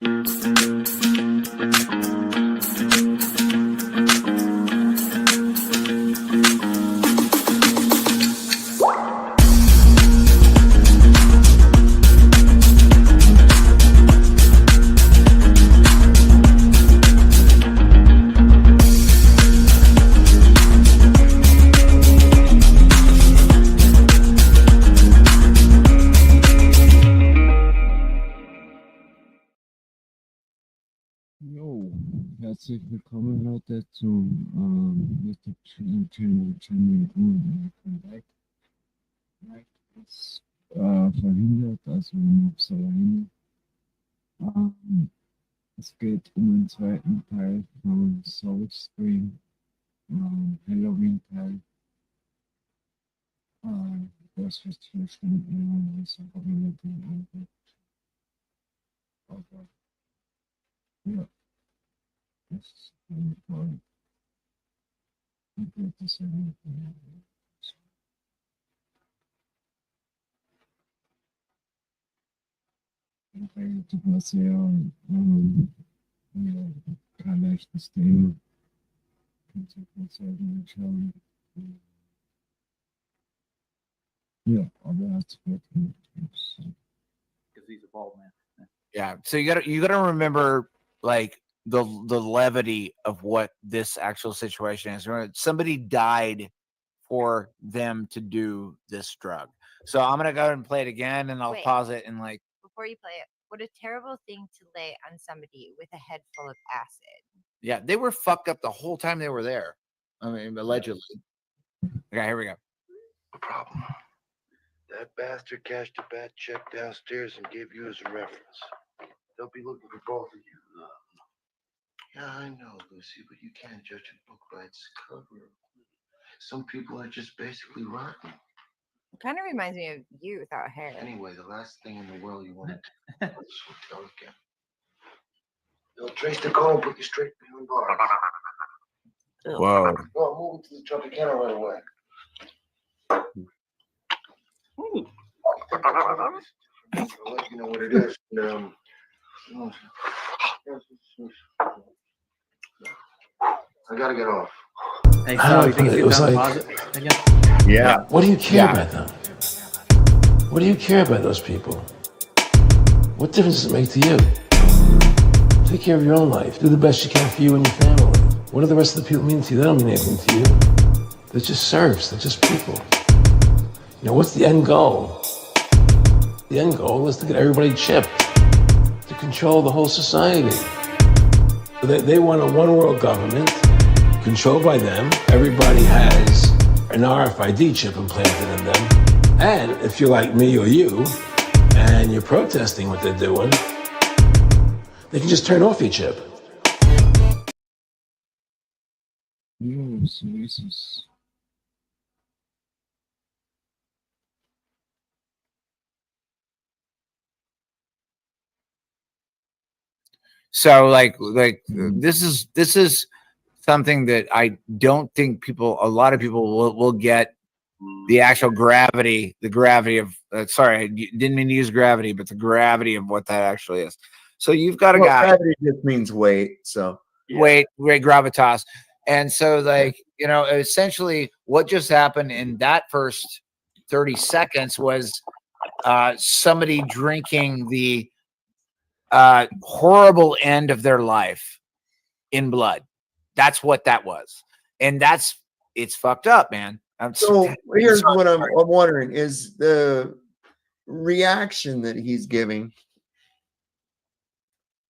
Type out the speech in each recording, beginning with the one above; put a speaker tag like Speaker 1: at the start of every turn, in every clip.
Speaker 1: Jo, herzlich willkommen Leute zum YouTube-Channel Like. Like ist verhindert, also muss alleine. Es geht um den zweiten Teil von Soul Stream, Halloween-Teil. Das wird 4 Stunden lang, ist aber relativ. Aber ja, das ist toll. Und das ist ja YouTube war sehr ja, kein leichtes Thema. Kannst du mal selber schauen. Ja, aber er hat es gut gemacht.
Speaker 2: Because he's a bald man.
Speaker 3: Yeah. So you gotta remember like the levity of what this actual situation is. Remember, somebody died for them to do this drug. So I'm gonna go ahead and play it again, and I'll pause it and like.
Speaker 4: Before you play it, what a terrible thing to lay on somebody with a head full of acid.
Speaker 3: Yeah, they were fucked up the whole time they were there. I mean, allegedly. Okay, here we go.
Speaker 5: No problem. That bastard cashed a bad check downstairs and gave you as a reference. They'll be looking for both of you. Yeah, I know, Lucy, but you can't judge a book by its cover. Some people are just basically rotten.
Speaker 4: It kind of reminds me of you without hair.
Speaker 5: Anyway, the last thing in the world you want to do is go again. They'll trace the call and put you straight behind bars.
Speaker 1: Wow.
Speaker 5: Well, move it to the Tropicana right away. I'll let you know what it is. I gotta get off.
Speaker 2: Hey, so you think it's on pause it again?
Speaker 5: Yeah.
Speaker 6: What do you care about them? What do you care about those people? What difference does it make to you? Take care of your own life. Do the best you can for you and your family. What do the rest of the people mean to you? They don't mean anything to you. They're just serfs. They're just people. You know, what's the end goal? The end goal is to get everybody chipped, to control the whole society. They want a one-world government controlled by them. Everybody has an RFID chip implanted in them. And if you're like me or you, and you're protesting what they're doing, they can just turn off your chip.
Speaker 1: Jo, so ist es.
Speaker 3: So like this is something that I don't think a lot of people will get the actual gravity, of sorry, I didn't mean to use gravity, but the gravity of what that actually is. So you've got a guy.
Speaker 7: Gravity just means weight. So
Speaker 3: weight, gravitas. And so like, you know, essentially what just happened in that first 30 seconds was somebody drinking the horrible end of their life in blood. That's what that was. And it's fucked up, man.
Speaker 7: So here's what I'm wondering is the reaction that he's giving.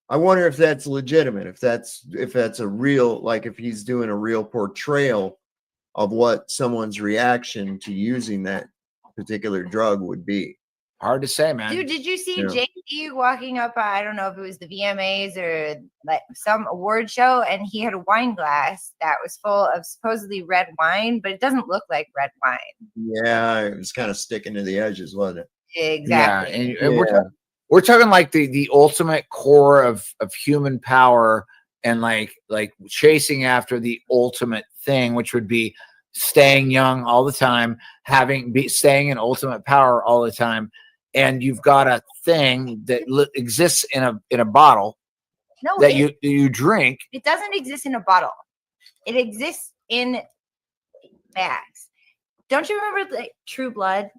Speaker 7: I wonder if that's legitimate, if that's a real, like if he's doing a real portrayal of what someone's reaction to using that particular drug would be.
Speaker 3: Hard to say, man.
Speaker 4: Dude, did you see JD walking up? I don't know if it was the VMAs or like some award show, and he had a wine glass that was full of supposedly red wine, but it doesn't look like red wine.
Speaker 7: Yeah, it was kind of sticking to the edges, wasn't it?
Speaker 4: Exactly.
Speaker 3: Yeah, and we're talking like the ultimate core of human power, and like chasing after the ultimate thing, which would be staying young all the time, staying in ultimate power all the time. And you've got a thing that exists in a bottle,
Speaker 4: No,
Speaker 3: that you drink.
Speaker 4: It doesn't exist in a bottle. It exists in bags. Don't you remember like True Blood?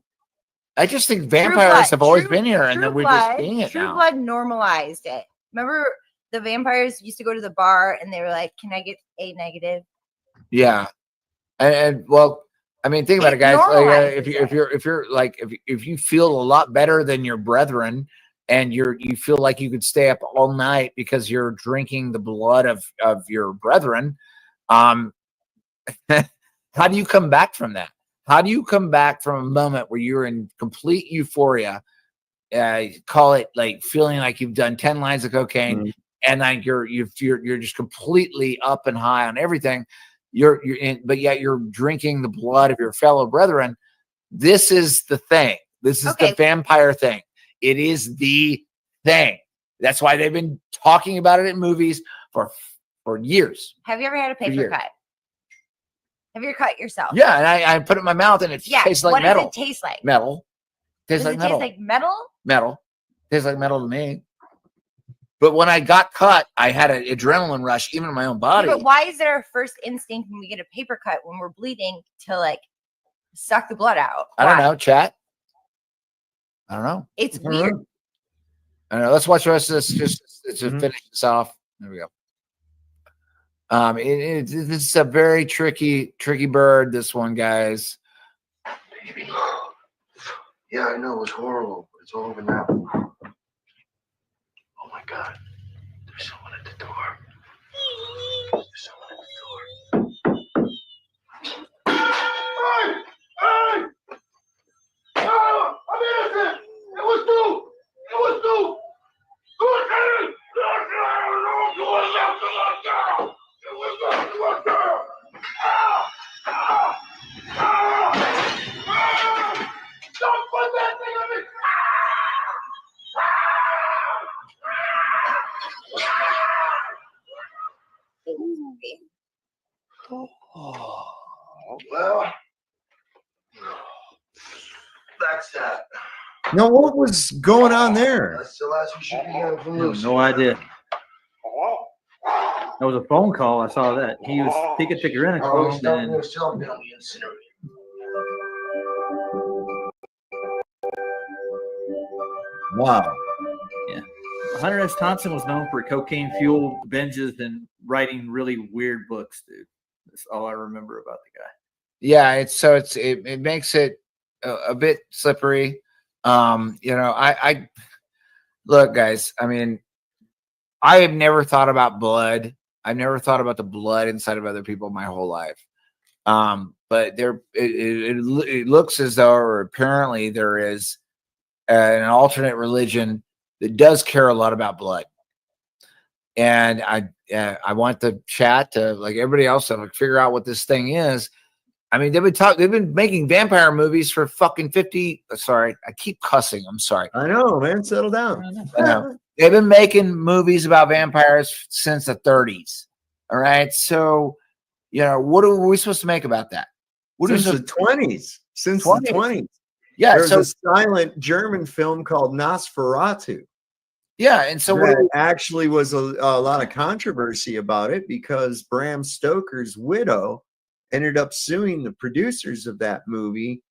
Speaker 3: I just think vampires have always been here, and then we're just seeing it
Speaker 4: True
Speaker 3: now.
Speaker 4: Blood normalized it. Remember, the vampires used to go to the bar, and they were like, "Can I get a negative?"
Speaker 3: Yeah, and well, I mean, think about it, guys. Like, if you feel a lot better than your brethren, and you feel like you could stay up all night because you're drinking the blood of your brethren, how do you come back from that? How do you come back from a moment where you're in complete euphoria? Call it like feeling like you've done 10 lines of cocaine, and like you're just completely up and high on everything. But yet you're drinking the blood of your fellow brethren. This is the thing. This is the vampire thing. It is the thing. That's why they've been talking about it in movies for years.
Speaker 4: Have you ever had a paper cut? Have you ever cut yourself?
Speaker 3: Yeah, and I put it in my mouth, and it tastes like metal.
Speaker 4: What does it taste like?
Speaker 3: Metal.
Speaker 4: Does it taste like metal?
Speaker 3: Metal. Tastes like metal to me. But when I got cut, I had an adrenaline rush, even in my own body.
Speaker 4: But why is there a first instinct when we get a paper cut when we're bleeding to like suck the blood out?
Speaker 3: I don't know, chat. I don't know.
Speaker 4: It's weird.
Speaker 3: I don't know. Let's watch the rest of this just to finish this off. There we go. This is a very tricky bird, this one, guys.
Speaker 5: Baby. Yeah, I know. It was horrible. It's all over now. Oh, my God. There's someone at the door. There's someone at the door. Hey! Hey! Oh, I'm innocent! It was you! It was you! Don't put that thing on me! Well, that's that.
Speaker 7: Now, what was going on there?
Speaker 5: That's the last we should be hearing from
Speaker 2: I have
Speaker 5: Lucy.
Speaker 2: no idea. That was a phone call. I saw that. He was taking a picture in and closed and
Speaker 5: was telling me on the incinerator.
Speaker 7: Wow.
Speaker 2: yeah. Hunter S. Thompson was known for cocaine-fueled binges and writing really weird books, dude. That's all I remember about the guy.
Speaker 3: Yeah, it makes it a bit slippery. I look, guys. I mean, I have never thought about blood. I've never thought about the blood inside of other people my whole life. But it looks as though, or apparently, there is an alternate religion that does care a lot about blood. And I want the chat to, like everybody else, to like figure out what this thing is. I mean, they've been making vampire movies for fucking 50. Sorry, I keep cussing. I'm sorry.
Speaker 7: I know, man. Settle down.
Speaker 3: I know. They've been making movies about vampires since the 30s. All right. So, what are we supposed to make about that?
Speaker 7: Since the 20s. Since the 20s.
Speaker 3: Yeah.
Speaker 7: There's a silent German film called Nosferatu.
Speaker 3: Yeah. And so
Speaker 7: that actually was a lot of controversy about it because Bram Stoker's widow ended up suing the producers of that movie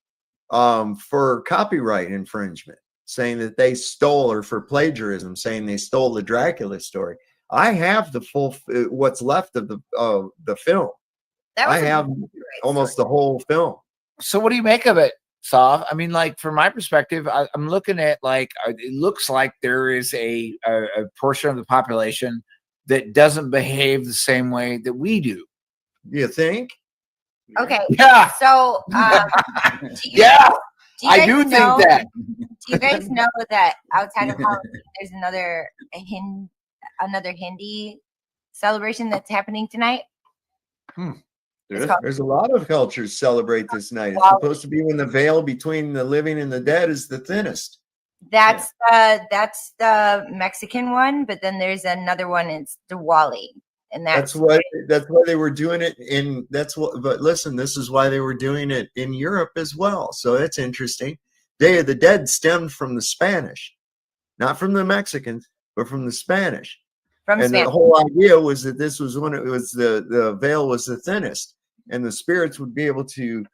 Speaker 7: for copyright infringement, saying that they stole, or for plagiarism, saying they stole the Dracula story. I have the full, what's left of the film. I have almost the whole film.
Speaker 3: So what do you make of it, Sav? I mean, like, from my perspective, I'm looking at, like, it looks like there is a portion of the population that doesn't behave the same way that we do.
Speaker 7: You think?
Speaker 4: Okay.
Speaker 3: Yeah.
Speaker 4: So,
Speaker 3: I do think that.
Speaker 4: Do you guys know that outside of Halloween, there's another Hindi celebration that's happening tonight?
Speaker 7: There's a lot of cultures celebrate this night. It's supposed to be when the veil between the living and the dead is the thinnest.
Speaker 4: That's the Mexican one, but then there's another one. It's Diwali, and that's why
Speaker 7: they were doing it in. But listen, this is why they were doing it in Europe as well. So that's interesting. Day of the Dead stemmed from the Spanish, not from the Mexicans, but from the Spanish.
Speaker 4: From
Speaker 7: And the
Speaker 4: Spanish.
Speaker 7: whole idea was that this was when it was the veil was the thinnest, and the spirits would be able to,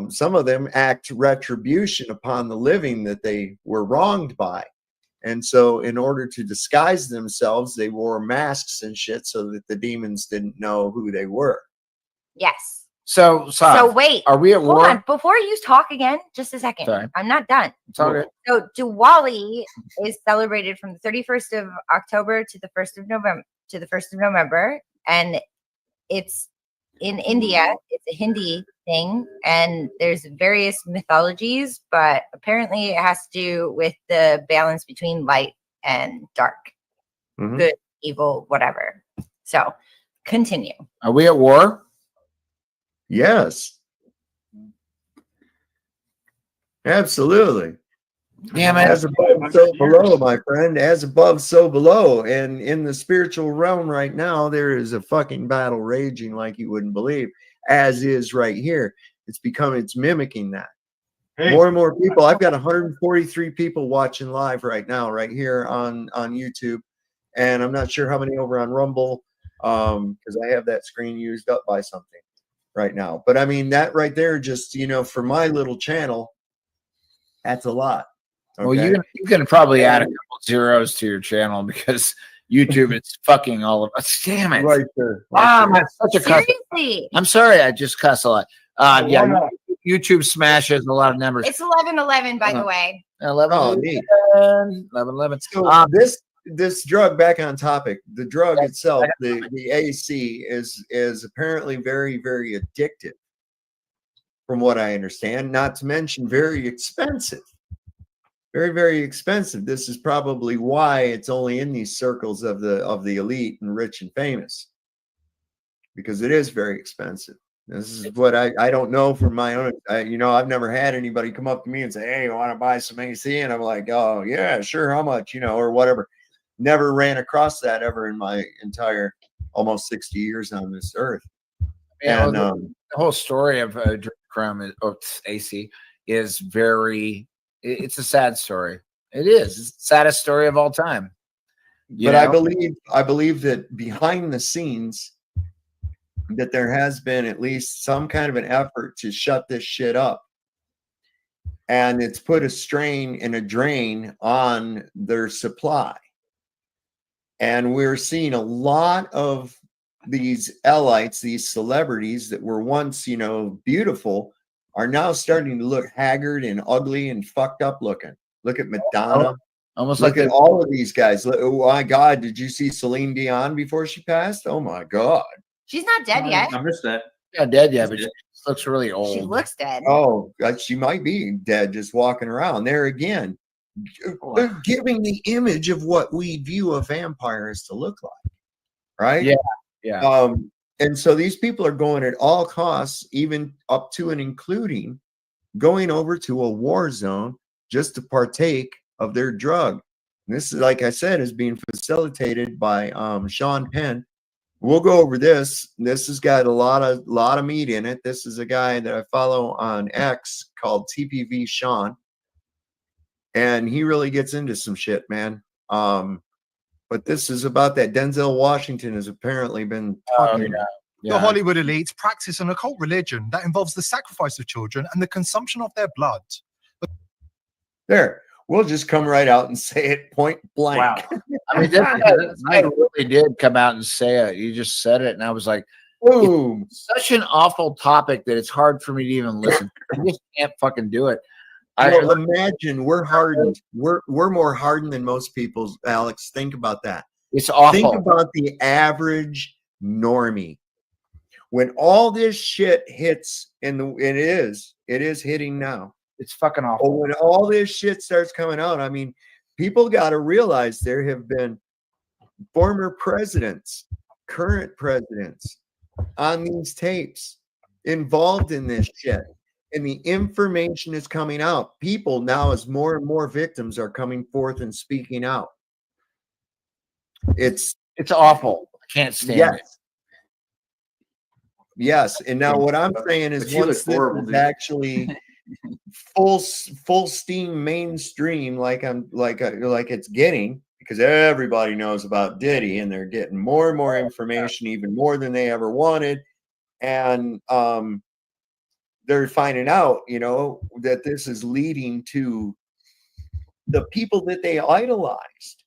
Speaker 7: some of them act retribution upon the living that they were wronged by. And so in order to disguise themselves, they wore masks and shit so that the demons didn't know who they were.
Speaker 4: Yes.
Speaker 3: So
Speaker 4: Wait.
Speaker 3: are we at
Speaker 4: Hold
Speaker 3: war?
Speaker 4: on. Before you talk again, just a second.
Speaker 3: Sorry.
Speaker 4: I'm not done.
Speaker 3: It's all good.
Speaker 4: So Diwali is celebrated from the 31st of October to the 1st of November, and it's in India. It's a Hindi thing, and there's various mythologies, but apparently it has to do with the balance between light and dark,
Speaker 7: Mhm.
Speaker 4: good, evil, whatever. So continue.
Speaker 3: Are we at war?
Speaker 7: Yes. Absolutely.
Speaker 3: Damn it.
Speaker 7: As above, so below, my friend. As above, so below. And in the spiritual realm right now, there is a fucking battle raging like you wouldn't believe, as is right here. It's mimicking that. More and more people. I've got 143 people watching live right now, right here on YouTube. And I'm not sure how many over on Rumble, because I have that screen used up by something right now. But I mean, that right there, just, for my little channel, that's a lot. Okay?
Speaker 3: Well, you can probably add a couple zeros to your channel because YouTube is fucking all of us. Damn it.
Speaker 7: Right there.
Speaker 3: Ah, I'm such a cuss.
Speaker 4: Seriously,
Speaker 3: I'm sorry, I just cuss a lot. Yeah, YouTube smashes a lot of numbers.
Speaker 4: it's 11:11, by the way.
Speaker 3: 11,
Speaker 7: Oh, neat.
Speaker 3: 11.
Speaker 7: So this drug, back on topic, the drug itself, the AC is apparently very, very addictive, from what I understand, not to mention very expensive. Very, very expensive. This is probably why it's only in these circles of the elite and rich and famous, because it is very expensive. This is what I don't know from my own. I've never had anybody come up to me and say, "Hey, you want to buy some AC?" And I'm like, "Oh yeah, sure. How much?" Or whatever. Never ran across that ever in my entire almost 60 years on this earth.
Speaker 3: Yeah,
Speaker 7: And
Speaker 3: the whole story of Chrome or AC is very. It's a sad story. It is. It's the saddest story of all time.
Speaker 7: But I believe that behind the scenes, that there has been at least some kind of an effort to shut this shit up. And it's put a strain and a drain on their supply. And we're seeing a lot of these elites, these celebrities that were once, beautiful, are now starting to look haggard and ugly and fucked up looking. Look at Madonna.
Speaker 3: Almost
Speaker 7: Look
Speaker 3: like
Speaker 7: at all of these guys. Oh my God, did you see Celine Dion before she passed? Oh my God.
Speaker 4: She's not dead yet.
Speaker 2: I missed that.
Speaker 3: not dead yet, but she looks really old.
Speaker 4: She looks dead.
Speaker 7: Oh, she might be dead, just walking around there again. They're giving the image of what we view a vampire as to look like, right?
Speaker 3: Yeah, yeah.
Speaker 7: And so these people are going at all costs, even up to and including going over to a war zone just to partake of their drug. And this is, like I said, is being facilitated by Sean Penn. We'll go over this. This has got a lot of meat in it. This is a guy that I follow on X called TPV Sean. And he really gets into some shit, man. But this is about that. Denzel Washington has apparently been talking.
Speaker 8: The Hollywood elites practice an occult religion that involves the sacrifice of children and the consumption of their blood.
Speaker 7: There, we'll just come right out and say it point blank.
Speaker 2: Wow.
Speaker 3: I mean, this guy really did come out and say it. You just said it, and I was like,
Speaker 7: boom.
Speaker 3: It's such an awful topic that it's hard for me to even listen. I just can't fucking do it.
Speaker 7: Imagine we're hardened. We're more hardened than most people, Alex. Think about that.
Speaker 3: It's awful.
Speaker 7: Think about the average normie. When all this shit hits, and it is hitting now.
Speaker 3: It's fucking awful.
Speaker 7: But when all this shit starts coming out, I mean, people got to realize there have been former presidents, current presidents on these tapes involved in this shit. And the information is coming out. People now, as more and more victims are coming forth and speaking out. It's
Speaker 3: awful. I can't stand it.
Speaker 7: Yes. And now what I'm saying is once this is actually full steam mainstream, like it's getting, because everybody knows about Diddy, and they're getting more and more information, even more than they ever wanted. And they're finding out, that this is leading to the people that they idolized,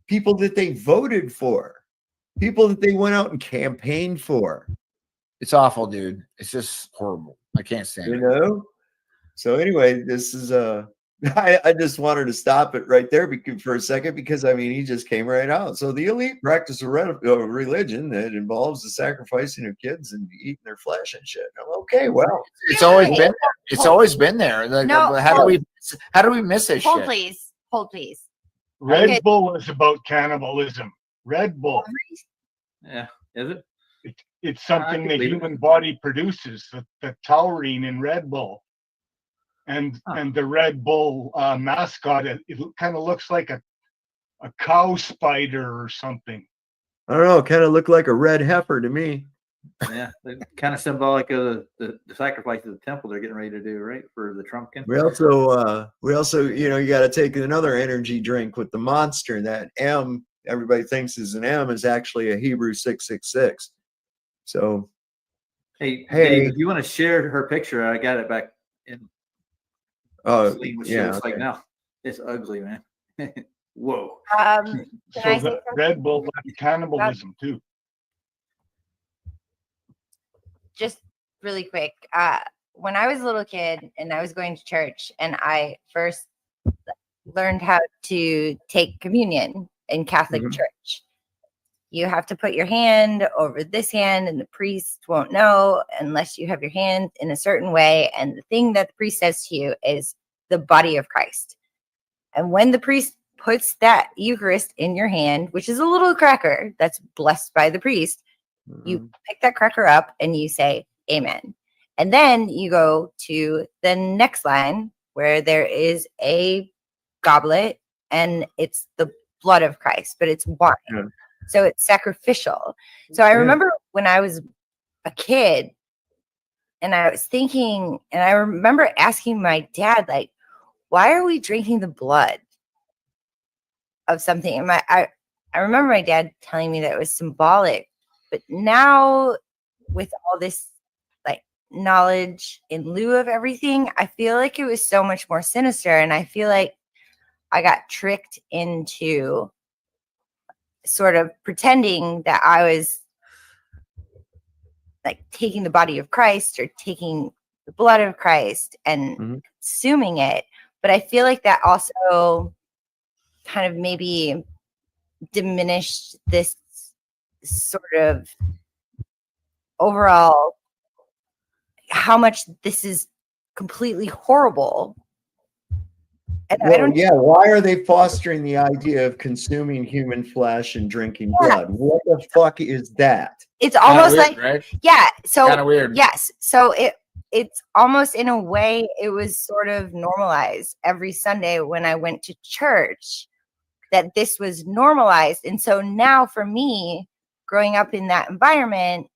Speaker 7: people that they voted for, people that they went out and campaigned for.
Speaker 3: It's awful, dude. It's just horrible. I can't stand it.
Speaker 7: So anyway, this is I just wanted to stop it right there for a second, because I mean, he just came right out. So the elite practice a religion that involves the sacrificing of kids and eating their flesh and shit. Okay, well,
Speaker 3: It's always been there. It's always been there. Like,
Speaker 4: No,
Speaker 3: how do we miss this
Speaker 4: Hold,
Speaker 3: shit?
Speaker 4: please. Hold, please.
Speaker 9: Red
Speaker 4: Okay.
Speaker 9: Bull is about cannibalism. Red Bull.
Speaker 2: Yeah, is it?
Speaker 9: It's something
Speaker 2: I
Speaker 9: the
Speaker 2: believe it.
Speaker 9: human body produces, the taurine in Red Bull. And the Red Bull mascot, it kind of looks like a cow spider or something.
Speaker 7: I don't know, kind of looked like a red heifer to me.
Speaker 2: Yeah, they're kind of symbolic of the sacrifice of the temple they're getting ready to do, right, for the Trumpkin.
Speaker 7: We also, you got to take another energy drink with the monster. That M, everybody thinks is an M, is actually a Hebrew 666. So,
Speaker 2: Hey, Dave, if you want to share her picture, I got it back in. Seeing what she looks like now. It's ugly, man. Whoa.
Speaker 4: Can I say
Speaker 9: So the Red Bull has cannibalism too.
Speaker 4: just really quick. When I was a little kid and I was going to church, and I first learned how to take communion in Catholic church, you have to put your hand over this hand, and the priest won't know unless you have your hand in a certain way. And the thing that the priest says to you is the body of Christ. And when the priest puts that Eucharist in your hand, which is a little cracker that's blessed by the priest, you pick that cracker up and you say, Amen. And then you go to the next line where there is a goblet, and it's the blood of Christ, but it's wine. Yeah. So it's sacrificial. So I remember when I was a kid and I was thinking, and I remember asking my dad, like, why are we drinking the blood of something? And I remember my dad telling me that it was symbolic, but now with all this like knowledge in lieu of everything, I feel like it was so much more sinister. And I feel like I got tricked into sort of pretending that I was like taking the body of Christ or taking the blood of Christ and consuming it. But I feel like that also kind of maybe diminished this sort of overall how much this is completely horrible. And
Speaker 7: why are they fostering the idea of consuming human flesh and drinking blood? What the fuck is that?
Speaker 4: It's almost
Speaker 3: weird,
Speaker 4: like,
Speaker 3: right?
Speaker 4: Yeah. So
Speaker 3: Kind of weird.
Speaker 4: Yes. So it's almost in a way, it was sort of normalized every Sunday when I went to church that this was normalized. And so now for me, growing up in that environment,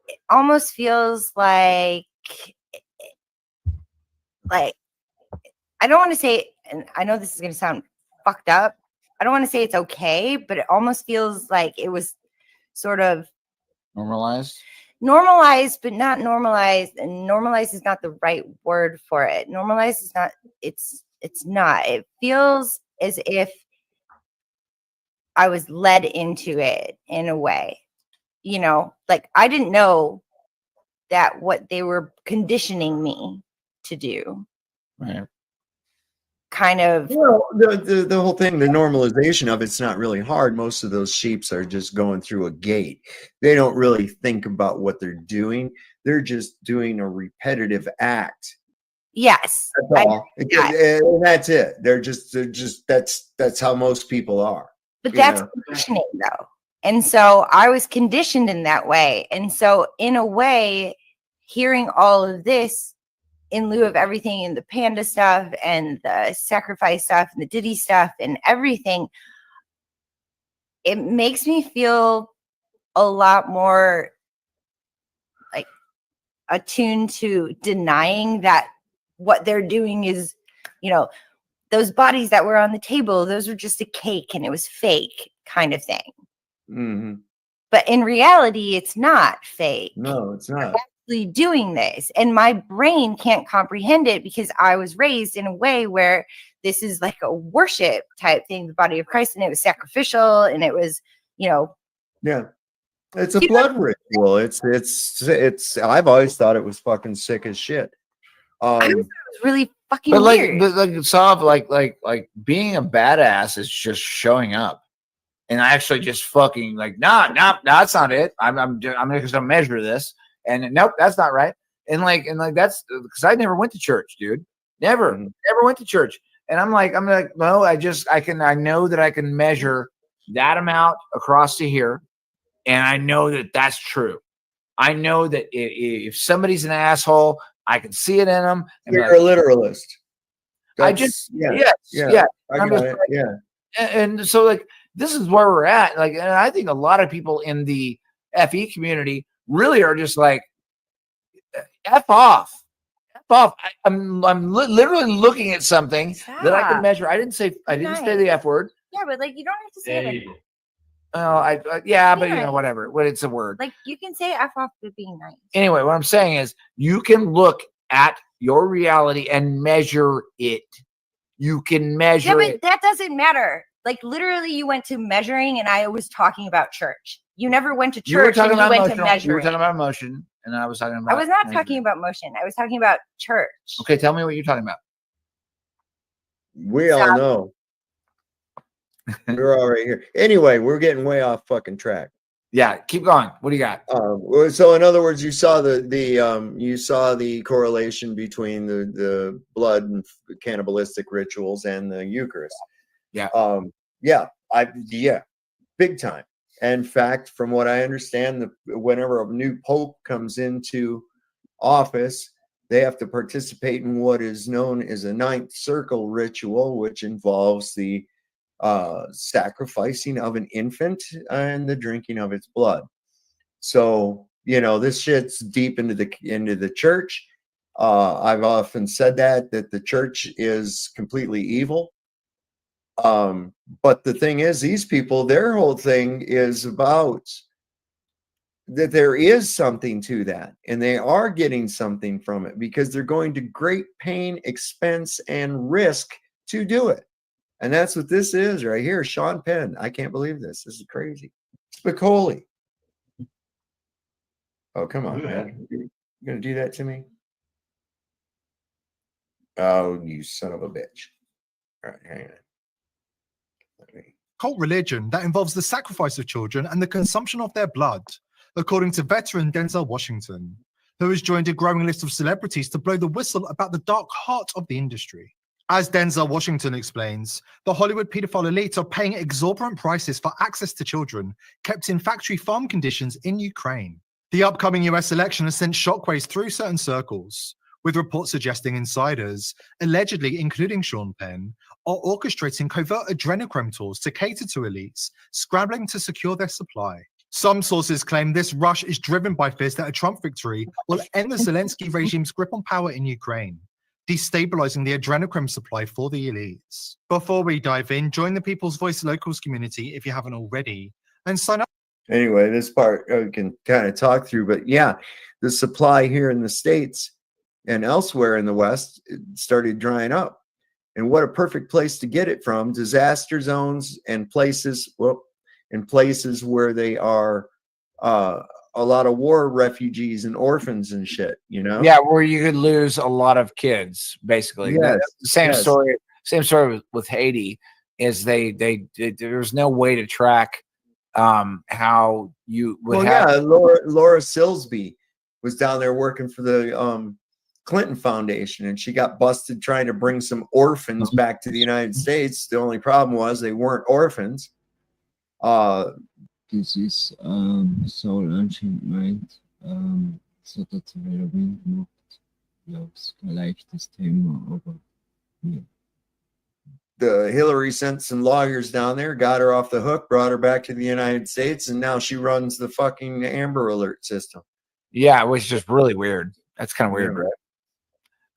Speaker 4: it almost feels like I don't want to say, and I know this is going to sound fucked up, I don't want to say it's okay, but it almost feels like it was sort of
Speaker 3: Normalized,
Speaker 4: but not normalized. And normalized is not the right word for it. Normalized is not, it's not. It feels as if I was led into it in a way, like I didn't know that what they were conditioning me to do.
Speaker 3: right?
Speaker 4: Kind of.
Speaker 7: Well, the whole thing, the normalization of it's not really hard. Most of those sheeps are just going through a gate. They don't really think about what they're doing. They're just doing a repetitive act.
Speaker 4: Yes.
Speaker 7: That's all. And that's it. They're just that's how most people are.
Speaker 4: But that's conditioning though. And so I was conditioned in that way. And so in a way, hearing all of this in lieu of everything in the panda stuff and the sacrifice stuff and the Diddy stuff and everything, it makes me feel a lot more like attuned to denying that what they're doing is, those bodies that were on the table, those were just a cake and it was fake kind of thing.
Speaker 7: Mm-hmm.
Speaker 4: But in reality, it's not fake.
Speaker 7: No, it's not.
Speaker 4: I'm actually doing this. And my brain can't comprehend it because I was raised in a way where this is like a worship type thing, the body of Christ, and it was sacrificial and it was, you know.
Speaker 7: Yeah. It's a blood ritual. It's I've always thought it was fucking sick as shit.
Speaker 4: I always thought it was really fucking
Speaker 3: But
Speaker 4: weird.
Speaker 3: like being a badass is just showing up. And I actually just fucking like, nah, that's not it. I'm just gonna measure this, and nope, that's not right. And like that's because I never went to church, dude. Never went to church. And I'm like, no, I know that I can measure that amount across to here, and I know that that's true. I know that if somebody's an asshole, I can see it in them. And
Speaker 7: you're a literalist.
Speaker 3: I just yeah.
Speaker 7: I got it. Yeah.
Speaker 3: And so like. This is where we're at. Like, and I think a lot of people in the FE community really are just like, F off. I'm literally looking at something that I can measure. I didn't say the F word.
Speaker 4: Yeah, but like you don't have to say it.
Speaker 3: Like, but you know, whatever. But it's a word.
Speaker 4: Like you can say F off with being nice.
Speaker 3: Anyway, what I'm saying is you can look at your reality and measure it. You can measure it.
Speaker 4: That doesn't matter. Like literally, you went to measuring, and I was talking about church. You never went to church. You went to measuring.
Speaker 3: You were talking about emotion, and I was talking about.
Speaker 4: I was not talking about motion. I was talking about church.
Speaker 3: Okay, tell me what you're talking about.
Speaker 7: We all know. We're all right here. Anyway, we're getting way off fucking track.
Speaker 3: Yeah, keep going. What do you got?
Speaker 7: So in other words, you saw the correlation between the blood and cannibalistic rituals and the Eucharist.
Speaker 3: Yeah.
Speaker 7: Big time. In fact, from what I understand, whenever a new pope comes into office, they have to participate in what is known as a ninth circle ritual, which involves the sacrificing of an infant and the drinking of its blood. So, you know, this shit's deep into the church. I've often said that the church is completely evil. But the thing is, these people, their whole thing is about that there is something to that, and they are getting something from it because they're going to great pain, expense, and risk to do it. And that's what this is right here. Sean Penn. I can't believe this. This is crazy. Spicoli. Oh, come on, man. You're going to do that to me? Oh, you son of a bitch. All right, hang on.
Speaker 8: Cult religion that involves the sacrifice of children and the consumption of their blood, according to veteran Denzel Washington, who has joined a growing list of celebrities to blow the whistle about the dark heart of the industry. As Denzel Washington explains, the Hollywood pedophile elite are paying exorbitant prices for access to children kept in factory farm conditions in Ukraine. The upcoming US election has sent shockwaves through certain circles, with reports suggesting insiders, allegedly including Sean Penn, are orchestrating covert adrenochrome tours to cater to elites, scrambling to secure their supply. Some sources claim this rush is driven by fears that a Trump victory will end the Zelensky regime's grip on power in Ukraine, destabilizing the adrenochrome supply for the elites. Before we dive in, join the People's Voice Locals community if you haven't already, and sign up.
Speaker 7: Anyway, this part we can kind of talk through, but yeah, the supply here in the States and elsewhere in the West started drying up. And what a perfect place to get it from, disaster zones and places, where they are a lot of war refugees and orphans and shit, you know?
Speaker 3: Yeah, where you could lose a lot of kids, basically.
Speaker 7: Yes,
Speaker 3: Same story with Haiti is there's no way to track how you would have.
Speaker 7: Laura Silsby was down there working for the Clinton Foundation, and she got busted trying to bring some orphans back to the United States. The only problem was they weren't orphans.
Speaker 1: This is Soul Ancient Mind, so dat weer wind mocht. Ja, es ist ein leichtes Thema, aber ja.
Speaker 7: The Hillary sent some lawyers down there, got her off the hook, brought her back to the United States, and now she runs the fucking Amber Alert system.
Speaker 3: Yeah, it was just really weird. That's kind of weird, right?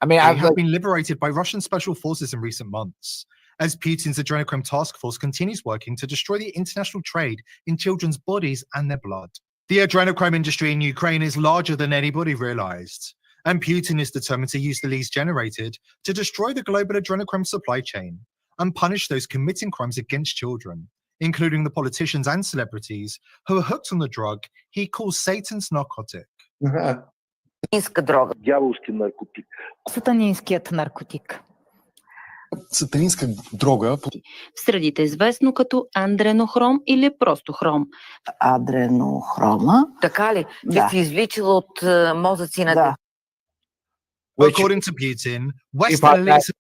Speaker 3: I mean,
Speaker 8: have been liberated by Russian special forces in recent months, as Putin's adrenochrome task force continues working to destroy the international trade in children's bodies and their blood. The adrenochrome industry in Ukraine is larger than anybody realized, and Putin is determined to use the leads generated to destroy the global adrenochrome supply chain and punish those committing crimes against children, including the politicians and celebrities who are hooked on the drug he calls Satan's narcotic.
Speaker 10: Сатанинска дрога.
Speaker 5: Дяволски наркотик.
Speaker 10: Сатанинският наркотик.
Speaker 11: Сатанинска дрога.
Speaker 10: В средите известно като андренохром или просто хром.
Speaker 12: Адренохрома.
Speaker 10: Така ли?
Speaker 12: Да.
Speaker 10: Се извлича от мозъци на
Speaker 12: Да.
Speaker 8: According to Putin, Western elites...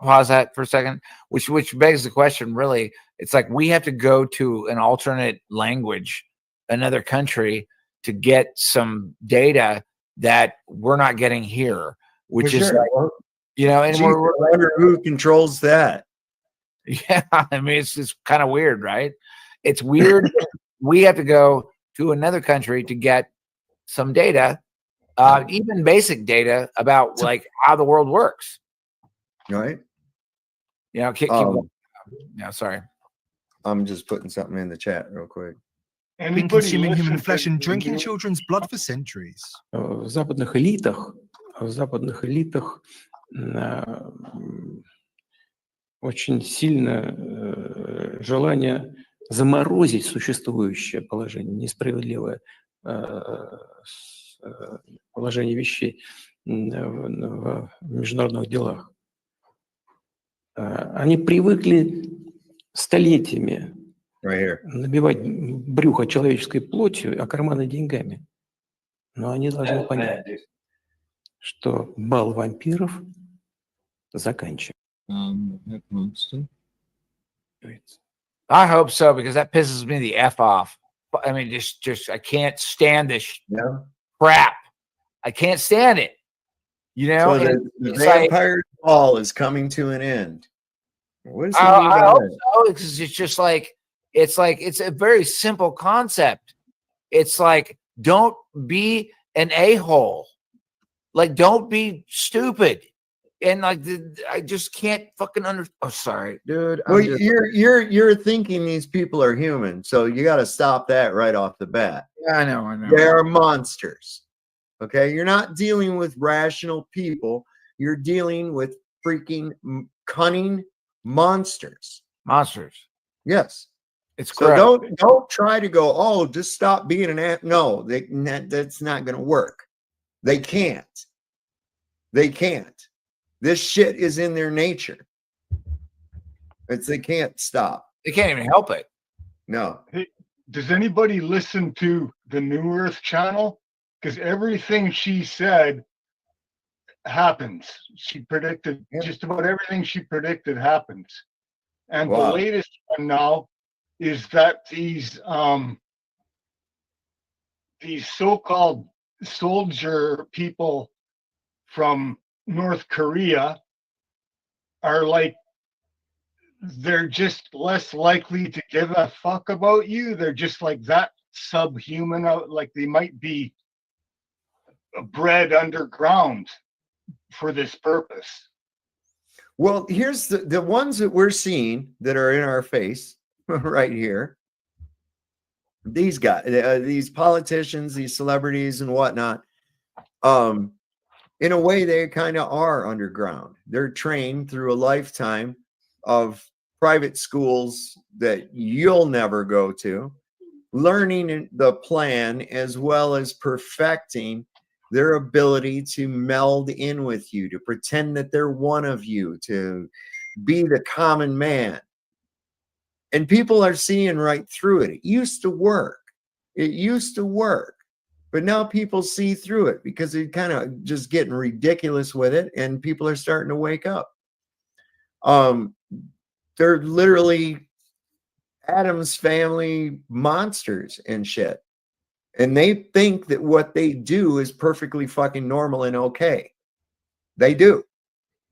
Speaker 3: Pause that for a second, which begs the question, really. It's like we have to go to an alternate language, another country, to get some data that we're not getting here, which is like, and
Speaker 7: geez, I wonder who controls that.
Speaker 3: Yeah, I mean, it's just kind of weird, right? It's weird. We have to go to another country to get some data, even basic data about like how the world works.
Speaker 7: Right.
Speaker 3: Keep going. Yeah, sorry.
Speaker 7: I'm just putting something in the chat real quick.
Speaker 8: Been consuming human flesh and drinking children's blood for centuries.
Speaker 6: В западных элитах очень сильно желание заморозить существующее положение, несправедливое положение вещей в международных делах. Они привыкли столетиями набивать брюхо человеческой плотью, а карманы деньгами. Но они должны понять, что бал вампиров заканчивается.
Speaker 3: I hope so, because that pisses me the F off. I mean, just I can't stand this crap. I can't stand it.
Speaker 7: So the vampire ball is coming to an end. What is he
Speaker 3: I hope so, because it's just like it's a very simple concept. It's like, don't be an a-hole. Like, don't be stupid. And like, I just can't fucking understand. Oh, sorry, dude.
Speaker 7: Well, you're thinking these people are human, so you got to stop that right off the bat.
Speaker 3: Yeah, I know.
Speaker 7: They are monsters. Okay, you're not dealing with rational people. You're dealing with freaking cunning monsters. Yes.
Speaker 3: It's
Speaker 7: so don't try to go, oh, just stop being an ant. No, that's not going to work. They can't. This shit is in their nature. They can't stop.
Speaker 3: They can't even help it.
Speaker 7: No.
Speaker 9: Hey, does anybody listen to the New Earth channel? Because everything she said happens. She predicted just about everything she predicted happens. And the latest one now is that these so-called soldier people from North Korea are like, they're just less likely to give a fuck about you. They're just like that subhuman, like they might be bred underground for this purpose.
Speaker 7: Well, here's the ones that we're seeing that are in our face right here. These guys, these politicians, these celebrities and whatnot, in a way, they kind of are underground. They're trained through a lifetime of private schools that you'll never go to, learning the plan as well as perfecting their ability to meld in with you, to pretend that they're one of you, to be the common man. And people are seeing right through it. It used to work. But now people see through it because they're kind of just getting ridiculous with it, and people are starting to wake up. They're literally Adam's family monsters and shit. And they think that what they do is perfectly fucking normal and okay. They do.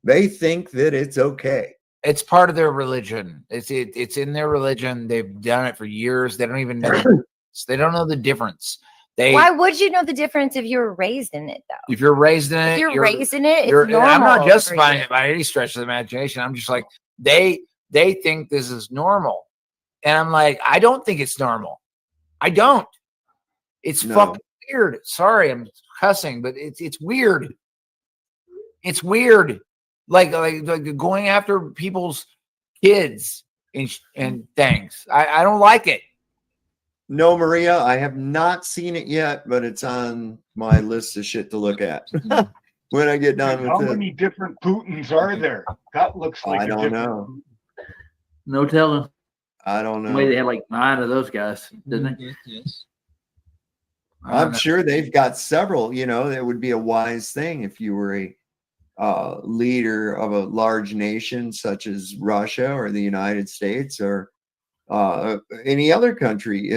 Speaker 7: They think that it's okay.
Speaker 3: It's part of their religion. It's in their religion. They've done it for years. They don't even know. They don't know the difference.
Speaker 4: Why would you know the difference if you were raised in it, though?
Speaker 3: If you're raised in it,
Speaker 4: if you're raised in it, it's normal.
Speaker 3: I'm not justifying it by any stretch of the imagination. I'm just like, they think this is normal. And I'm like, I don't think it's normal. I don't. It's fucking weird. Sorry, I'm cussing, but it's weird. It's weird. Like going after people's kids and things. I don't like it.
Speaker 7: No, Maria, I have not seen it yet, but it's on my list of shit to look at when I get done with it.
Speaker 9: How many different Putins are there? That looks like
Speaker 7: I don't know.
Speaker 2: No telling.
Speaker 7: I don't know.
Speaker 2: They had like 9 of those guys, didn't they?
Speaker 1: Yes.
Speaker 7: I'm sure they've got several. You know, that would be a wise thing if you were a leader of a large nation such as Russia or the United States or any other country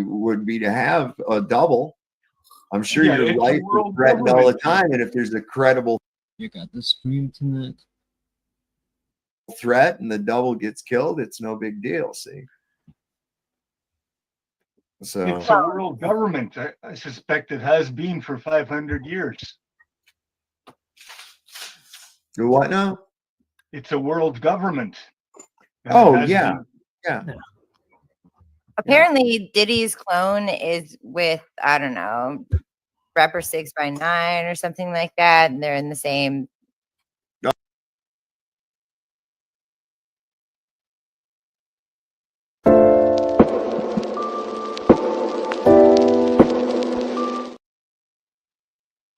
Speaker 7: would be to have a double. I'm sure your life is threatened all the time, and if there's a credible
Speaker 1: You got the stream tonight.
Speaker 7: threat and the double gets killed, it's no big deal. See, so
Speaker 9: it's a world government. I suspect it has been for 500 years.
Speaker 7: what now?
Speaker 9: It's a world government.
Speaker 7: Oh yeah, yeah.
Speaker 4: Apparently, Diddy's clone is with, I don't know, Rapper 6ix9ine or something like that. And they're in the same.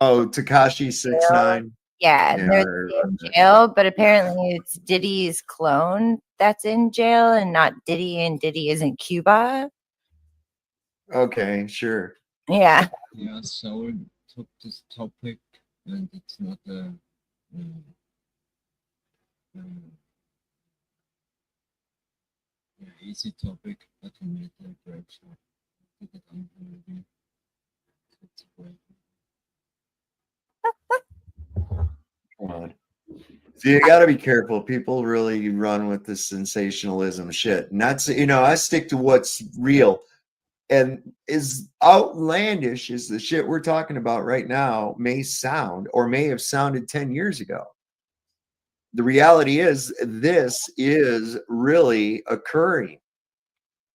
Speaker 7: Oh, Tekashi 6ix9ine.
Speaker 4: Yeah, they're in jail, but apparently it's Diddy's clone that's in jail and not Diddy, and Diddy isn't Cuba.
Speaker 7: Okay, sure.
Speaker 4: Yeah.
Speaker 1: Yeah, Soul took this topic, and it's not a easy topic, but we made a great show.
Speaker 7: So you got to be careful. People really run with this sensationalism shit, and that's, you know, I stick to what's real. And as outlandish as the shit we're talking about right now may sound, or may have sounded 10 years ago, the reality is this is really occurring.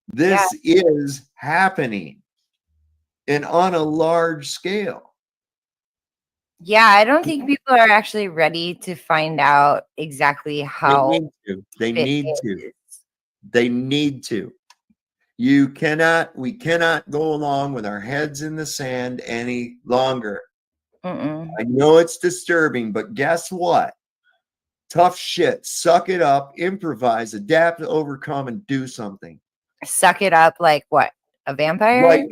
Speaker 7: This is happening, and on a large scale.
Speaker 4: Yeah, I don't think people are actually ready to find out exactly how
Speaker 7: They need to. They need to. We cannot go along with our heads in the sand any longer. I know it's disturbing, but guess what? Tough shit. Suck it up, improvise, adapt, overcome, and do something.
Speaker 4: Suck it up like what? A vampire?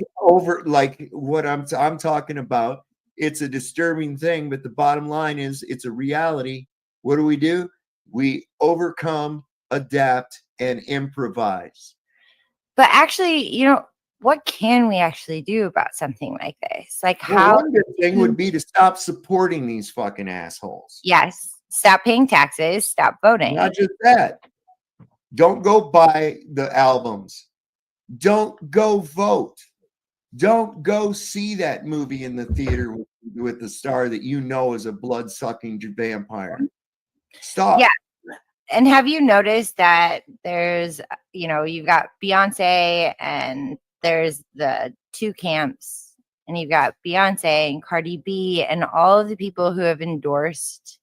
Speaker 7: Like what I'm talking about. It's a disturbing thing, but the bottom line is it's a reality. What do? We overcome, adapt, and improvise.
Speaker 4: But actually, you know, what can we actually do about something like this? Like, how?
Speaker 7: One good thing would be to stop supporting these fucking assholes.
Speaker 4: Yes. Stop paying taxes. Stop voting.
Speaker 7: Not just that. Don't go buy the albums. Don't go vote. Don't go see that movie in the theater with the star that you know is a blood-sucking vampire. Stop.
Speaker 4: Yeah. And have you noticed that there's, you know, you've got Beyonce and there's the two camps, and you've got Beyonce and Cardi B, and all of the people who have endorsed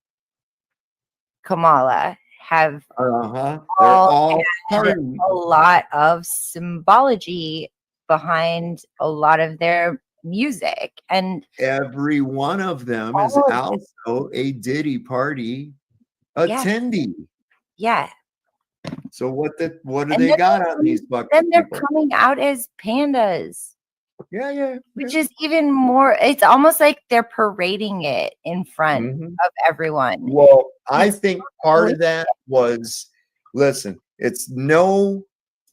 Speaker 4: Kamala have all had a lot of symbology behind a lot of their music, and
Speaker 7: every one of them is also a Diddy party attendee.
Speaker 4: Yeah.
Speaker 7: So what do they got on these buckets?
Speaker 4: Then they're coming out as pandas.
Speaker 7: Yeah.
Speaker 4: Which is even more, it's almost like they're parading it in front of everyone.
Speaker 7: Well, I think part of that was, listen, it's no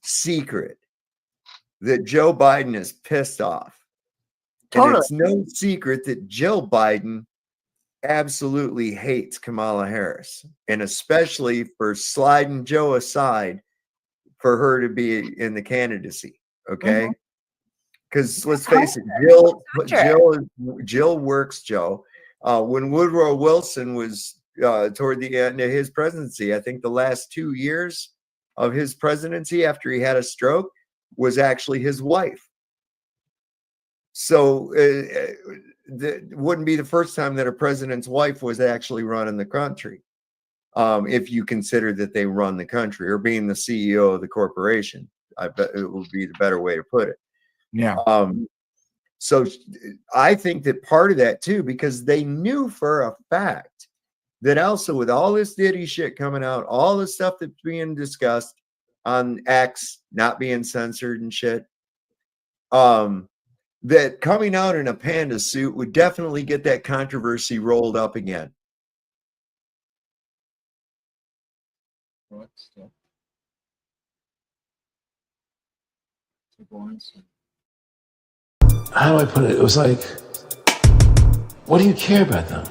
Speaker 7: secret that Joe Biden is pissed off. Totally. And it's no secret that Jill Biden absolutely hates Kamala Harris, and especially for sliding Joe aside for her to be in the candidacy. Okay. Because let's
Speaker 4: Oh,
Speaker 7: face it,
Speaker 4: Hunter.
Speaker 7: Jill works Joe. When Woodrow Wilson was toward the end of his presidency, I think the last 2 years of his presidency after he had a stroke was actually his wife. So it wouldn't be the first time that a president's wife was actually running the country. If you consider that they run the country or being the CEO of the corporation, I bet it would be the better way to put it.
Speaker 3: Yeah.
Speaker 7: So I think that part of that too, because they knew for a fact that also with all this Diddy shit coming out, all the stuff that's being discussed on X not being censored and shit, that coming out in a panda suit would definitely get that controversy rolled up again.
Speaker 1: What stuff? To go on, so.
Speaker 6: How do I put it? It was like, what do you care about them?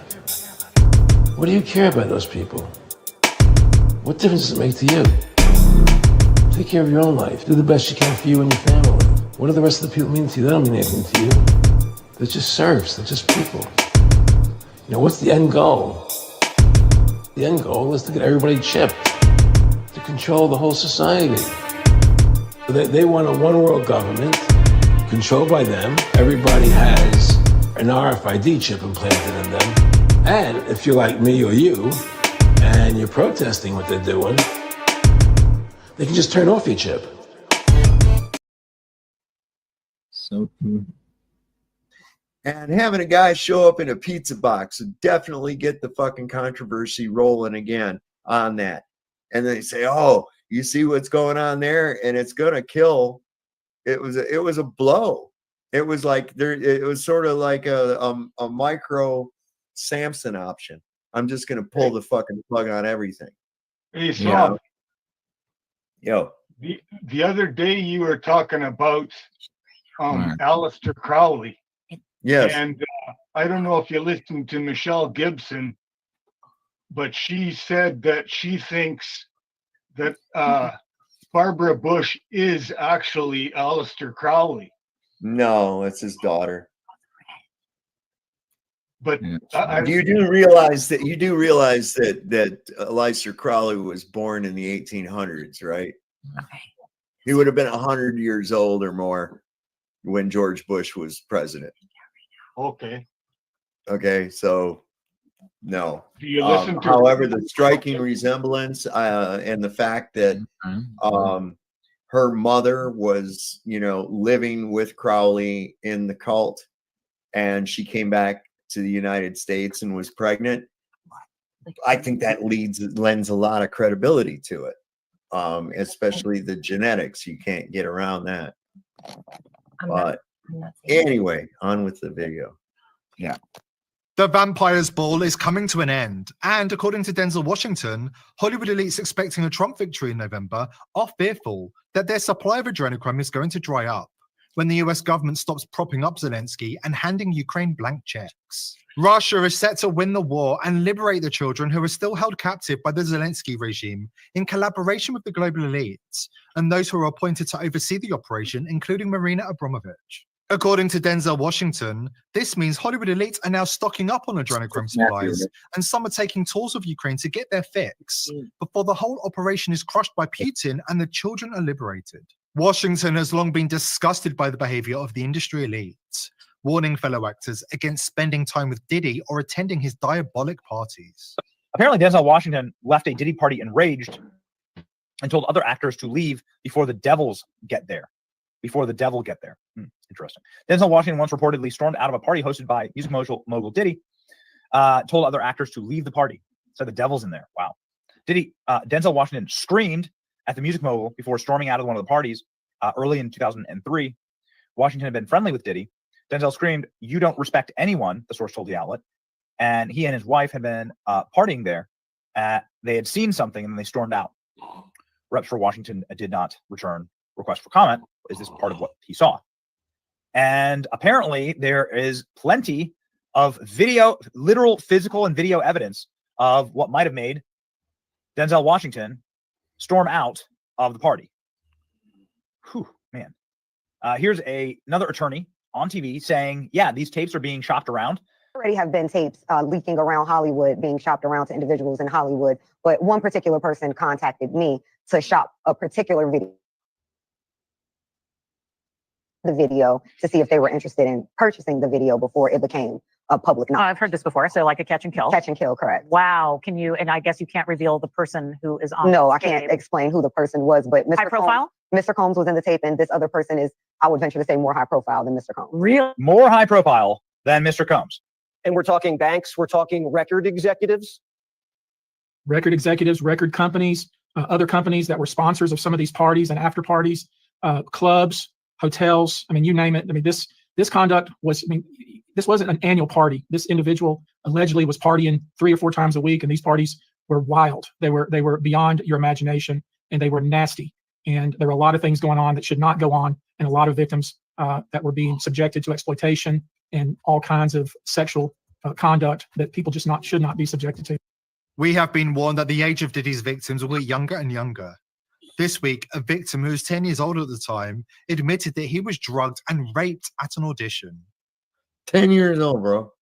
Speaker 6: What do you care about those people? What difference does it make to you? Take care of your own life. Do the best you can for you and your family. What do the rest of the people mean to you? They don't mean anything to you. They're just serfs. They're just people. You know, what's the end goal? The end goal is to get everybody chipped, to control the whole society. They want a one-world government controlled by them. Everybody has an RFID chip implanted in them. And if you're like me or you, and you're protesting what they're doing, they can just turn off your chip.
Speaker 1: So true.
Speaker 7: And having a guy show up in a pizza box would definitely get the fucking controversy rolling again on that. And they say, "Oh, you see what's going on there?" And it's gonna kill. It was a blow. It was like there. It was sort of like a micro Samson option. I'm just gonna pull the fucking plug on everything.
Speaker 9: Hey, Sam.
Speaker 7: Yo.
Speaker 9: The other day you were talking about Aleister Crowley.
Speaker 7: Yes.
Speaker 9: And I don't know if you listened to Michelle Gibson, but she said that she thinks that Barbara Bush is actually Aleister Crowley.
Speaker 7: No, it's his daughter.
Speaker 9: But
Speaker 7: you do realize that Aleister Crowley was born in the 1800s, right?
Speaker 4: Okay.
Speaker 7: He would have been 100 years old or more when George Bush was president.
Speaker 9: Okay.
Speaker 7: Okay, so no.
Speaker 9: Do you listen to
Speaker 7: however, the striking resemblance and the fact that her mother was, living with Crowley in the cult, and she came back to the United States and was pregnant. I think that lends a lot of credibility to it, especially the genetics. You can't get around that. But anyway, on with the video.
Speaker 3: Yeah.
Speaker 8: The Vampires Ball is coming to an end, and according to Denzel Washington, Hollywood elites expecting a Trump victory in November are fearful that their supply of adrenochrome is going to dry up when the US government stops propping up Zelensky and handing Ukraine blank checks. Russia is set to win the war and liberate the children who are still held captive by the Zelensky regime in collaboration with the global elites and those who are appointed to oversee the operation, including Marina Abramovich. According to Denzel Washington, this means Hollywood elites are now stocking up on adrenochrome supplies, and some are taking tours of Ukraine to get their fix before the whole operation is crushed by Putin and the children are liberated. Washington has long been disgusted by the behavior of the industry elites, warning fellow actors against spending time with Diddy or attending his diabolic parties.
Speaker 13: Apparently, Denzel Washington left a Diddy party enraged and told other actors to leave before the devils get there. Interesting. Denzel Washington once reportedly stormed out of a party hosted by music mogul Diddy, told other actors to leave the party. Said the devil's in there. Wow. Denzel Washington screamed at the music mogul before storming out of one of the parties early in 2003. Washington had been friendly with Diddy. Denzel screamed, "You don't respect anyone," the source told the outlet. And he and his wife had been partying there. They had seen something and then they stormed out. Reps for Washington did not return request for comment. Is this part of what he saw? And apparently there is plenty of video, literal physical and video evidence of what might have made Denzel Washington storm out of the party. Whew, man. Here's another attorney on TV saying, yeah, these tapes are being shopped around.
Speaker 14: Already have been tapes leaking around Hollywood, being shopped around to individuals in Hollywood. But one particular person contacted me to shop a particular video to see if they were interested in purchasing the video before it became a public knowledge.
Speaker 15: I've heard this before. So like a catch and kill.
Speaker 14: Catch and kill, correct.
Speaker 15: Wow. Can you, and I guess you can't reveal the person who is on.
Speaker 14: No, I can't explain who the person was, but
Speaker 15: High profile?
Speaker 14: Mr. Combs was in the tape, and this other person is, I would venture to say, more high profile than Mr. Combs.
Speaker 15: Real?
Speaker 13: More high profile than Mr. Combs.
Speaker 16: And we're talking banks, we're talking record executives.
Speaker 17: Record executives, record companies, other companies that were sponsors of some of these parties and after parties, clubs, hotels. I mean, you name it. I mean, this conduct was, I mean, this wasn't an annual party. This individual allegedly was partying 3 or 4 times a week, and these parties were wild. They were beyond your imagination, and they were nasty. And there were a lot of things going on that should not go on, and a lot of victims that were being subjected to exploitation and all kinds of sexual conduct that people just should not be subjected to.
Speaker 8: We have been warned that the age of Diddy's victims will get younger and younger. This week, a victim who was 10 years old at the time admitted that he was drugged and raped at an audition.
Speaker 7: 10 years old, bro.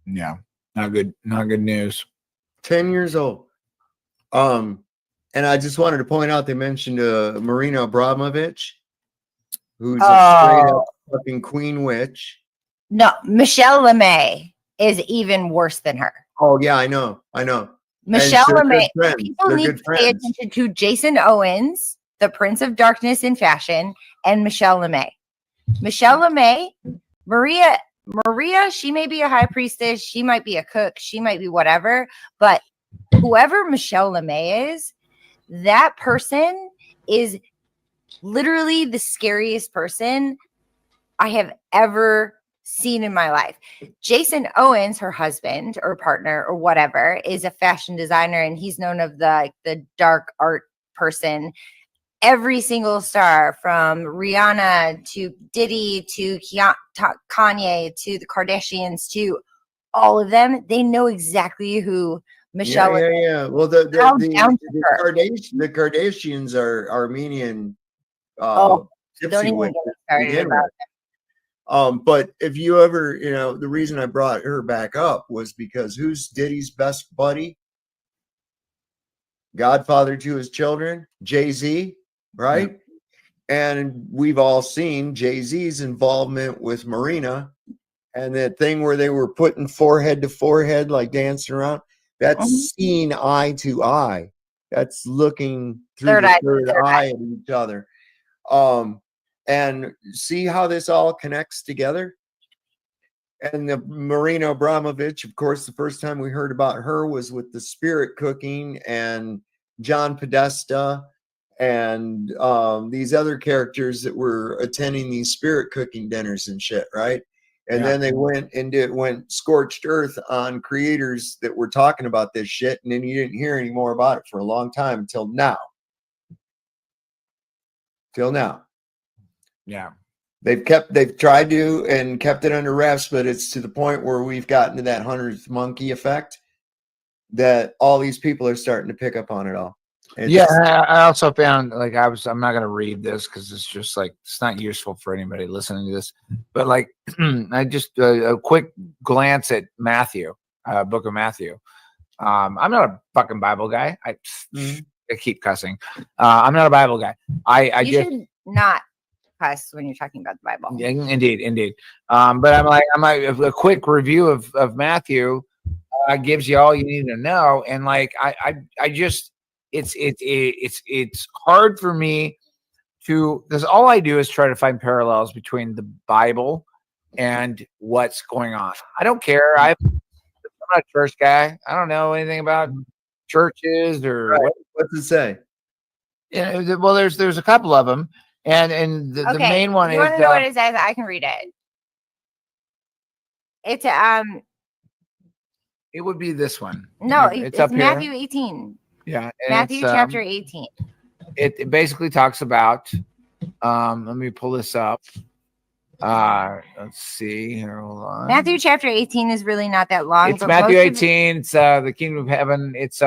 Speaker 3: Yeah, not good news.
Speaker 7: 10 years old. And I just wanted to point out, they mentioned Marina Abramovich, who's a straight up fucking queen witch.
Speaker 4: No, Michelle LeMay is even worse than her.
Speaker 7: Oh yeah, I know.
Speaker 4: Michelle LeMay. People need to pay attention to Jason Owens, the Prince of Darkness in fashion, and Michelle LeMay. Michelle LeMay, Maria, she may be a high priestess, she might be a cook, she might be whatever, but whoever Michelle LeMay is, that person is literally the scariest person I have ever seen in my life. Jason Owens, her husband or partner or whatever, is a fashion designer, and he's known of the dark art person. Every single star, from Rihanna to Diddy to Kanye to the Kardashians to all of them, they know exactly who Michelle is.
Speaker 7: Yeah. Well, the Kardashians are Armenian.
Speaker 4: Don't even get started about them.
Speaker 7: But if you ever, the reason I brought her back up was because who's Diddy's best buddy? Godfather to his children, Jay-Z, right? Yeah. And we've all seen Jay-Z's involvement with Marina, and that thing where they were putting forehead to forehead, like dancing around. That's seeing eye to eye. That's looking through the third eye at each other. And see how this all connects together. And the Marina Abramovich, of course, the first time we heard about her was with the spirit cooking and John Podesta and these other characters that were attending these spirit cooking dinners and shit, right? And then they went scorched earth on creators that were talking about this shit, and then you didn't hear any more about it for a long time until now.
Speaker 3: Yeah.
Speaker 7: They've tried to and kept it under wraps, but it's to the point where we've gotten to that 100th monkey effect that all these people are starting to pick up on it all.
Speaker 3: I also found, like, I'm not going to read this because it's just like, it's not useful for anybody listening to this, but like, I just, a quick glance at Matthew, book of Matthew. I'm not a fucking Bible guy. I keep cussing. I'm not a Bible guy.
Speaker 4: You should not cuss when you're talking about the Bible.
Speaker 3: Yeah, indeed. But I'm like a quick review of Matthew gives you all you need to know, and like I just it's hard for me to, because all I do is try to find parallels between the Bible and what's going on. I don't care. I'm not a church guy. I don't know anything about churches or
Speaker 7: what's it say.
Speaker 3: Yeah, well, there's a couple of them. And the main one is.
Speaker 4: You want to know what it says? I can read it. It's
Speaker 3: It would be this one.
Speaker 4: No,
Speaker 3: it's
Speaker 4: up
Speaker 3: Matthew
Speaker 4: here. 18.
Speaker 3: Yeah,
Speaker 4: Matthew chapter 18.
Speaker 3: It basically talks about. Let me pull this up. Let's see here. Hold on.
Speaker 4: Matthew chapter 18 is really not that long.
Speaker 3: It's Matthew 18. It's the kingdom of heaven. It's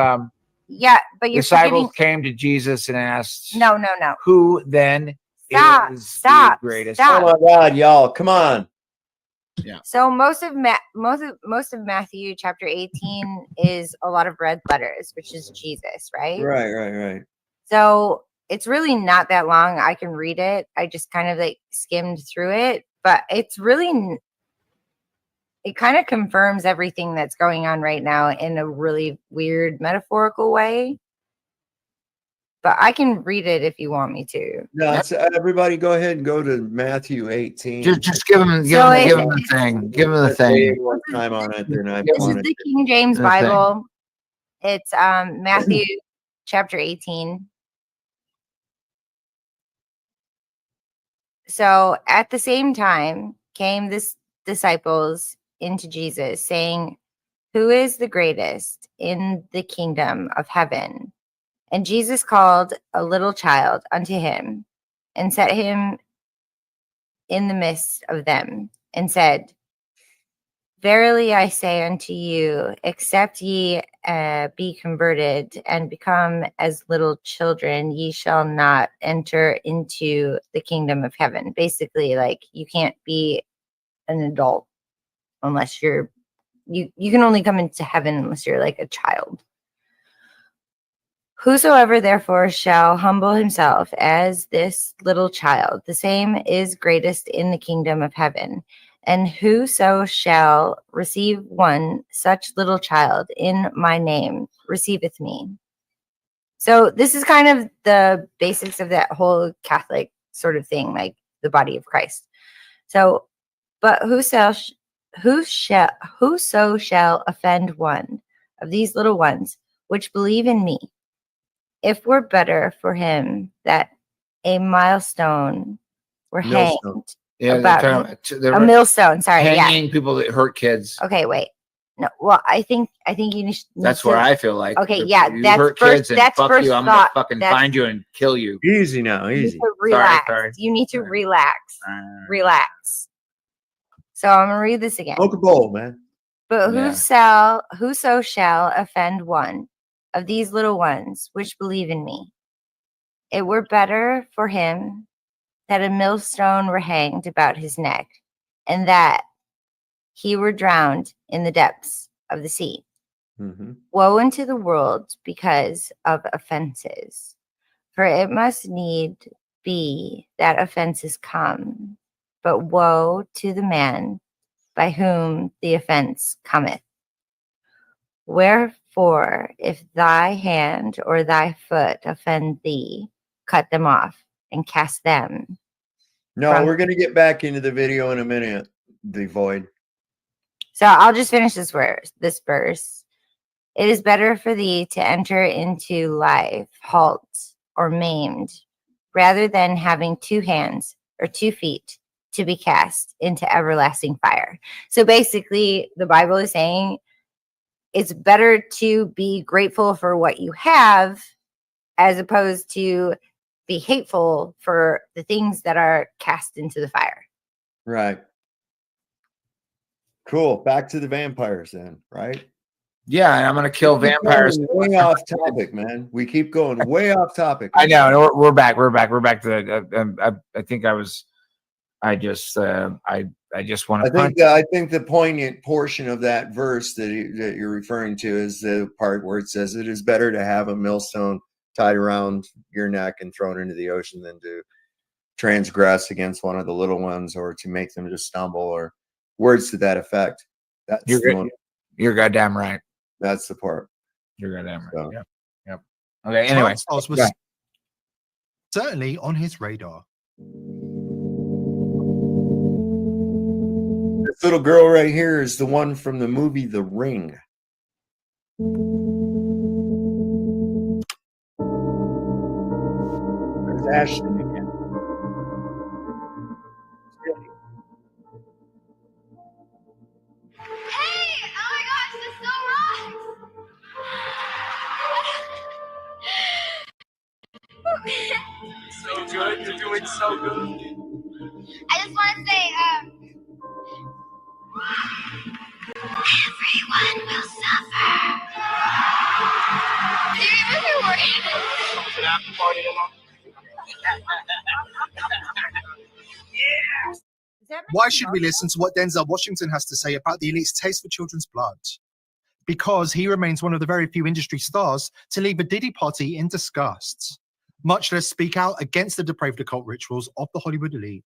Speaker 4: yeah, but your
Speaker 3: disciples came to Jesus and asked,
Speaker 4: No.
Speaker 3: Who then is the greatest.
Speaker 7: Oh my God, y'all, come on.
Speaker 3: Yeah.
Speaker 4: So most of Matthew chapter 18 is a lot of red letters, which is Jesus, right?
Speaker 7: Right.
Speaker 4: So it's really not that long. I can read it. I just kind of like skimmed through it, but it's really, it kind of confirms everything that's going on right now in a really weird metaphorical way. But I can read it if you want me to.
Speaker 7: No, it's, everybody go ahead and go to Matthew 18.
Speaker 3: Just give them the thing. Give them the thing.
Speaker 7: One time on it. They're not.
Speaker 4: This is the King James Bible. It's Matthew chapter 18. So at the same time came the disciples into Jesus, saying, "Who is the greatest in the kingdom of heaven?" And Jesus called a little child unto him, and set him in the midst of them, and said, "Verily I say unto you, except ye be converted and become as little children, ye shall not enter into the kingdom of heaven." Basically, like, you can't be an adult unless you can only come into heaven unless you're like a child. "Whosoever therefore shall humble himself as this little child, the same is greatest in the kingdom of heaven. And whoso shall receive one such little child in my name receiveth me." So this is kind of the basics of that whole Catholic sort of thing, like the body of Christ. So, but whoso shall offend one of these little ones which believe in me, it were better for him that a millstone were hanged.
Speaker 3: Yeah,
Speaker 4: About a millstone. Sorry,
Speaker 3: hanging people that hurt kids.
Speaker 4: Okay, wait. No, well, I think you need.
Speaker 3: That's where I feel like.
Speaker 4: Okay,
Speaker 3: if
Speaker 4: yeah,
Speaker 3: you
Speaker 4: that's
Speaker 3: hurt
Speaker 4: first.
Speaker 3: kids and
Speaker 4: That's
Speaker 3: fuck
Speaker 4: first
Speaker 3: you. I'm
Speaker 4: thought.
Speaker 3: gonna fucking find you and kill you.
Speaker 7: Easy now,
Speaker 4: You need
Speaker 7: easy.
Speaker 4: to relax.
Speaker 3: Sorry.
Speaker 4: You need to relax. Relax. So I'm gonna read this again.
Speaker 7: Smoke a bowl, man.
Speaker 4: But whoso shall offend one of these little ones which believe in me, it were better for him that a millstone were hanged about his neck, and that he were drowned in the depths of the sea.
Speaker 7: Mm-hmm.
Speaker 4: Woe unto the world because of offenses, for it must need be that offenses come, but woe to the man by whom the offense cometh. Wherefore, if thy hand or thy foot offend thee, cut them off and cast them.
Speaker 7: No, we're going to get back into the video in a minute, the void.
Speaker 4: So I'll just finish this verse. "It is better for thee to enter into life halt or maimed, rather than having 2 hands or 2 feet to be cast into everlasting fire." So basically, the Bible is saying it's better to be grateful for what you have as opposed to be hateful for the things that are cast into the fire.
Speaker 7: Right. Cool. Back to the vampires then, right?
Speaker 3: Yeah, and I'm gonna kill vampires.
Speaker 7: Way off topic, man. We keep going way off topic.
Speaker 3: I know. We're back. We're back to. I think I was. I just want to.
Speaker 7: I think the poignant portion of that verse that you're referring to is the part where it says it is better to have a millstone tied around your neck and thrown into the ocean than to transgress against one of the little ones or to make them just stumble or words to that effect. That's
Speaker 3: you're goddamn right.
Speaker 7: That's the part.
Speaker 3: You're goddamn right.
Speaker 7: So.
Speaker 3: Yep. Okay. Anyway,
Speaker 8: Charles was certainly on his radar.
Speaker 7: This little girl right here is the one from the movie The Ring. There's Ashley again.
Speaker 18: So good. You're doing so good. I just want to say, everyone will suffer. Do you remember worrying? An after party tomorrow?
Speaker 8: Why should we listen to what Denzel Washington has to say about the elite's taste for children's blood? Because he remains one of the very few industry stars to leave a Diddy party in disgust, much less speak out against the depraved occult rituals of the Hollywood elite.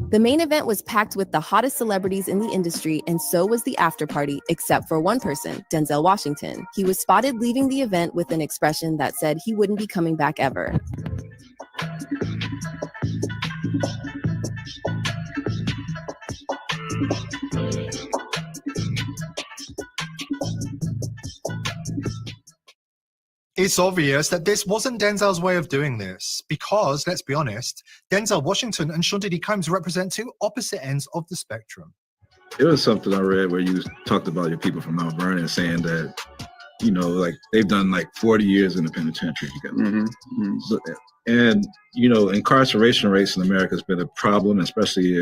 Speaker 19: The main event was packed with the hottest celebrities in the industry, and so was the after party, except for one person, Denzel Washington. He was spotted leaving the event with an expression that said he wouldn't be coming back ever.
Speaker 8: It's obvious that this wasn't Denzel's way of doing this, because, let's be honest, Denzel Washington and Sean Diddy Combs represent two opposite ends of the spectrum.
Speaker 20: It was something I read where you talked about your people from Mount Vernon saying that, you know, like they've done like 40 years in the penitentiary together. And, you know, incarceration rates in America has been a problem, especially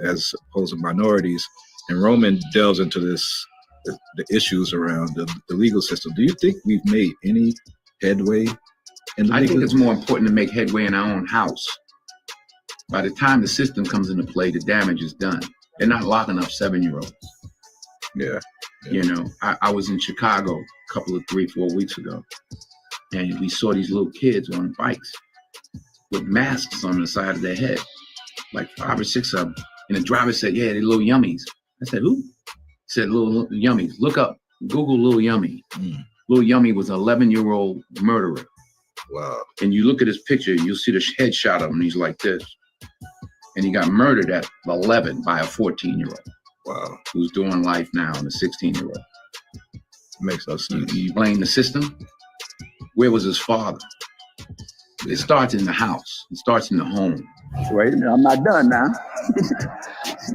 Speaker 20: as opposed to minorities. And Roman delves into this, the issues around the legal system. Do you think we've made any headway in the
Speaker 21: I think
Speaker 20: legal
Speaker 21: it's more important to make headway in our own house. By the time the system comes into play, the damage is done. They're not locking up 7-year-olds.
Speaker 20: Yeah.
Speaker 21: You know, I was in Chicago a couple of 3-4 weeks ago, and we saw these little kids on bikes with masks on the side of their head, like 5 or 6 of them. And the driver said, "Yeah, they're little yummies." I said, "Who?" He said, "Little yummies." Look up, Google Little Yummy. Little Yummy was an 11-year-old murderer.
Speaker 20: Wow.
Speaker 21: And you look at his picture, you'll see the headshot of him, and he's like this. And he got murdered at 11 by a 14-year-old.
Speaker 20: Wow.
Speaker 21: Who's doing life now, and a 16-year-old.
Speaker 20: Makes no sense.
Speaker 21: You blame the system? Where was his father? It starts in the house. It starts in the home.
Speaker 22: Wait a minute, I'm not done now.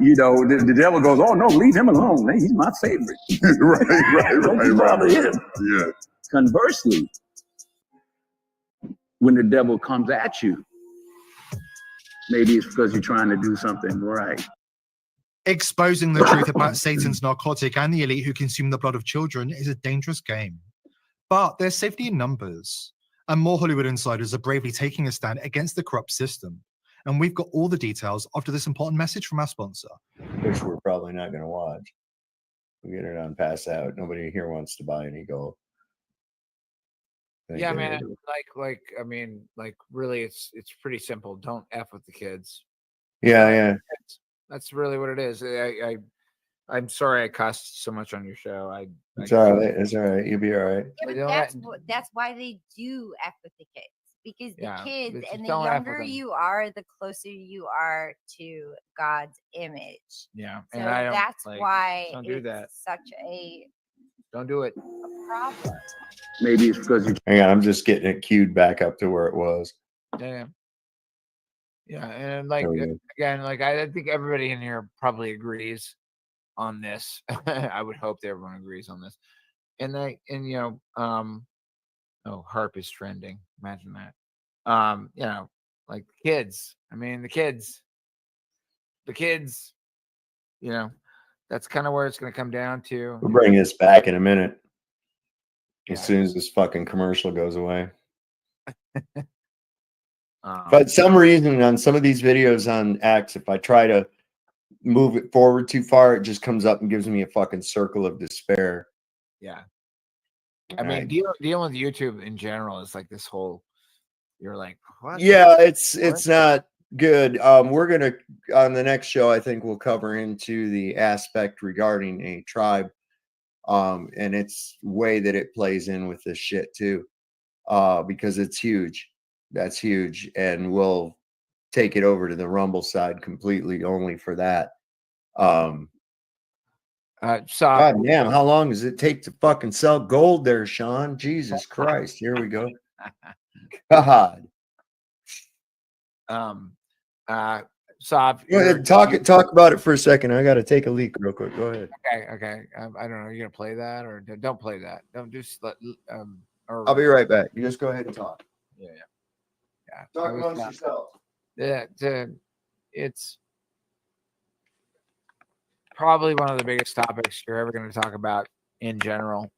Speaker 22: You know, the devil goes, "Oh no, leave him alone. He's my favorite." Don't bother him.
Speaker 20: Yeah.
Speaker 22: Conversely, when the devil comes at you, maybe it's because you're trying to do something right.
Speaker 8: Exposing the truth about Satan's narcotic and the elite who consume the blood of children is a dangerous game. But there's safety in numbers, and more Hollywood insiders are bravely taking a stand against the corrupt system. And we've got all the details after this important message from our sponsor.
Speaker 7: Which we're probably not going to watch. We get it on Pass Out. Nobody here wants to buy any gold.
Speaker 3: Yeah, man. I mean, really, it's pretty simple. Don't F with the kids.
Speaker 7: Yeah.
Speaker 3: That's really what it is. I'm sorry I cussed so much on your show.
Speaker 7: It's all right. It's all right. You'll be all right.
Speaker 4: Yeah, but that's why they do F with the kids. Because the kids, and the younger you are, the closer you are to God's image.
Speaker 3: Yeah.
Speaker 4: So
Speaker 3: And
Speaker 4: that's why
Speaker 3: don't do that.
Speaker 4: Such a
Speaker 3: Don't do it.
Speaker 4: problem.
Speaker 22: Maybe it's because you.
Speaker 7: Hang on, I'm just getting it queued back up to where it was.
Speaker 3: Yeah. And again, I think everybody in here probably agrees on this. I would hope that everyone agrees on this. Oh, harp is trending. Imagine that. Kids. I mean, the kids, that's kind of where it's going to come down to.
Speaker 7: We'll bring this back in a minute. As soon as this fucking commercial goes away. But some reason on some of these videos on X, if I try to move it forward too far, it just comes up and gives me a fucking circle of despair.
Speaker 3: Yeah. I mean, dealing with YouTube in general is like this whole, you're like, what?
Speaker 7: Yeah, it's not good. We're gonna, on the next show, I think we'll cover into the aspect regarding a tribe, and its way that it plays in with this shit too, because it's huge. That's huge, and we'll take it over to the Rumble side completely only for that. God damn, how long does it take to fucking sell gold there, Sean? Jesus Christ. Here we go. God.
Speaker 3: Saab,
Speaker 7: go ahead, talk about it for a second. I gotta take a leak real quick. Go ahead.
Speaker 3: Okay. I don't know. Are you gonna play that or don't play that? Don't do.
Speaker 7: I'll be right back. You just go ahead and talk.
Speaker 3: Yeah.
Speaker 7: Talk amongst yourselves.
Speaker 3: Yeah, it's probably one of the biggest topics you're ever going to talk about in general,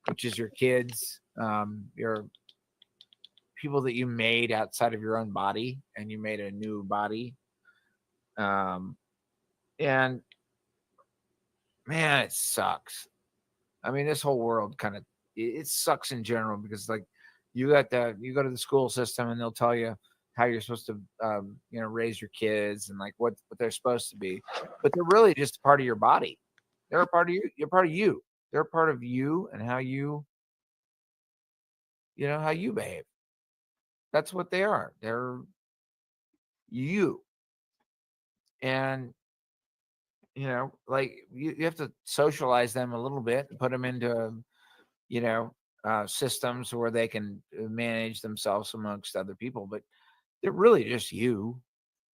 Speaker 3: which is your kids, your people that you made outside of your own body, and you made a new body. And man, it sucks. I mean, this whole world kind of, it sucks in general, because like you go to the school system and they'll tell you how you're supposed to, raise your kids and like what they're supposed to be, but they're really just a part of your body. They're a part of you. You're part of you. They're a part of you and how you behave. That's what they are. They're you. And, like you have to socialize them a little bit and put them into, systems where they can manage themselves amongst other people, but they're really just you.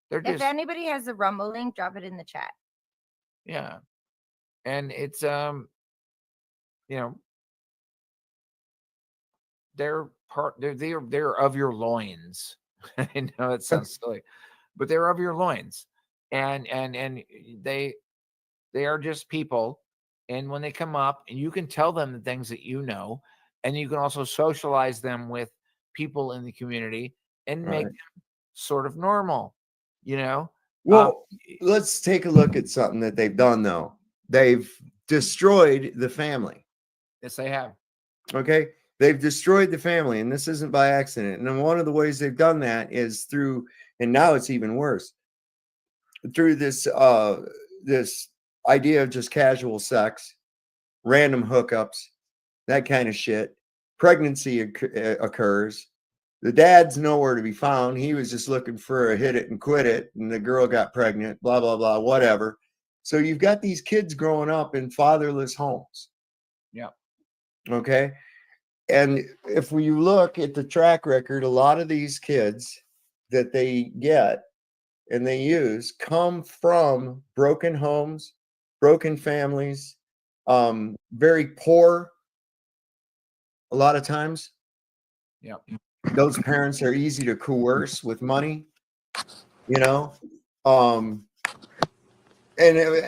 Speaker 3: They're
Speaker 4: If
Speaker 3: just,
Speaker 4: anybody has the Rumble link, drop it in the chat.
Speaker 3: yeah. And it's, they're of your loins. I know it sounds silly, but they're of your loins, and they are just people. And when they come up, and you can tell them the things that you know, and you can also socialize them with people in the community and make them sort of normal,
Speaker 7: Well, let's take a look at something that they've done, though. They've destroyed the family.
Speaker 3: Yes, they have.
Speaker 7: Okay. They've destroyed the family, and this isn't by accident. And one of the ways they've done that is through, and now it's even worse, through this this idea of just casual sex, random hookups, that kind of shit. Pregnancy occurs. The dad's nowhere to be found. He was just looking for a hit it and quit it, and the girl got pregnant, blah, blah, blah, whatever. So you've got these kids growing up in fatherless homes.
Speaker 3: Yeah.
Speaker 7: Okay. And if you look at the track record, a lot of these kids that they get and they use come from broken homes, broken families, very poor a lot of times.
Speaker 3: Yeah.
Speaker 7: Those parents are easy to coerce with money, and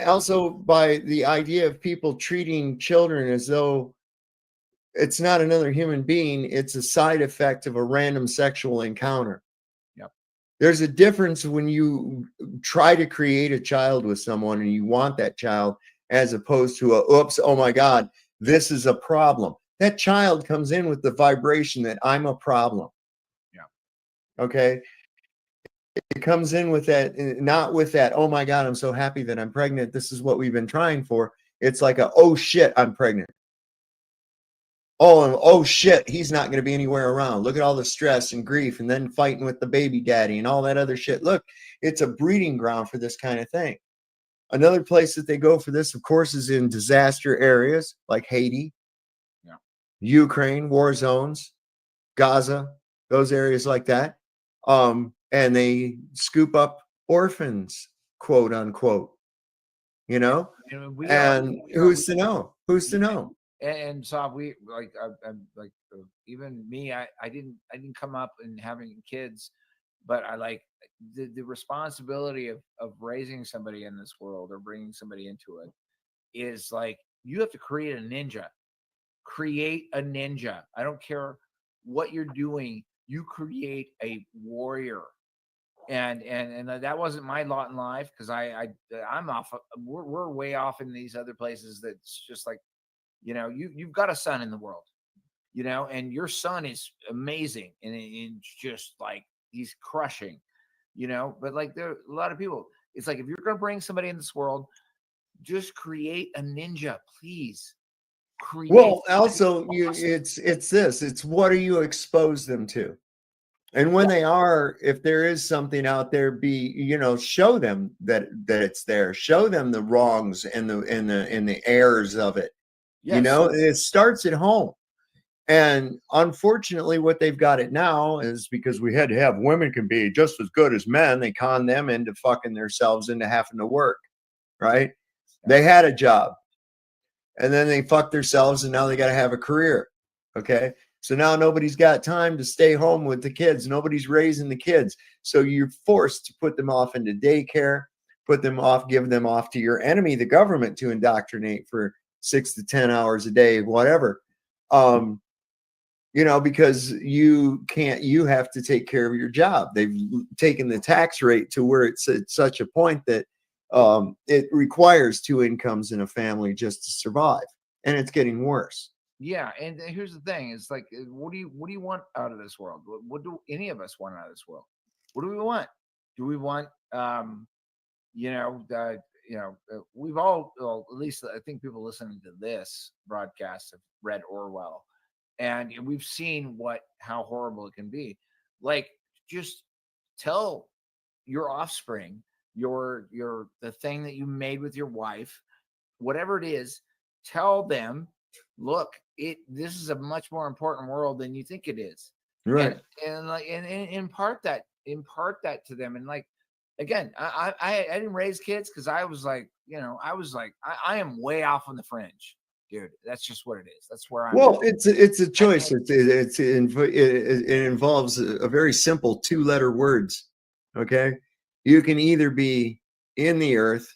Speaker 7: also by the idea of people treating children as though it's not another human being, it's a side effect of a random sexual encounter.
Speaker 3: Yep.
Speaker 7: There's a difference when you try to create a child with someone and you want that child, as opposed to oops, oh my God, this is a problem. That child comes in with the vibration that I'm a problem.
Speaker 3: Yeah.
Speaker 7: Okay. It comes in with that, not with that, oh my God, I'm so happy that I'm pregnant. This is what we've been trying for. It's like oh shit, I'm pregnant. Oh shit, he's not going to be anywhere around. Look at all the stress and grief, and then fighting with the baby daddy and all that other shit. Look, it's a breeding ground for this kind of thing. Another place that they go for this, of course, is in disaster areas like Haiti, Ukraine, war zones, Gaza, those areas like that. And they scoop up orphans, quote unquote, and who's to know? Who's to know?
Speaker 3: And so we I'm like, even me, I didn't come up in having kids, but I like the responsibility of raising somebody in this world or bringing somebody into it is like, you have to create a ninja. I don't care what you're doing. You create a warrior. And that wasn't my lot in life, because I'm off. We're way off in these other places. That's just like, you've got a son in the world, and your son is amazing, and just like he's crushing, but like there are a lot of people. It's like, if you're going to bring somebody in this world, just create a ninja, please.
Speaker 7: Well, also, it's what do you expose them to? And when they are, if there is something out there, show them that it's there. Show them the wrongs and the errors of it.
Speaker 3: Yes.
Speaker 7: It starts at home. And unfortunately, what they've got it now is because we had to have women can be just as good as men. They con them into fucking themselves into having to work, right? They had a job, and then they fucked themselves, and now they got to have a career. Okay. So now nobody's got time to stay home with the kids. Nobody's raising the kids. So you're forced to put them off into daycare, give them off to your enemy, the government, to indoctrinate for 6 to 10 hours a day, whatever. because you have to take care of your job. They've taken the tax rate to where it's at such a point that it requires 2 incomes in a family just to survive, and it's getting worse.
Speaker 3: Yeah, and here's the thing: it's like, what do you want out of this world? What do any of us want out of this world? What do we want? Do we want, we've all, well, at least I think people listening to this broadcast have read Orwell, and we've seen how horrible it can be. Like, just tell your offspring, the thing that you made with your wife, whatever it is, tell them, look, this is a much more important world than you think it is.
Speaker 7: Right.
Speaker 3: And impart that to them. And like, again, I didn't raise kids because I was like, I am way off on the fringe, dude. That's just what it is. That's where I'm.
Speaker 7: Well, it's a choice. It involves a very simple 2-letter words. Okay, you can either be in the earth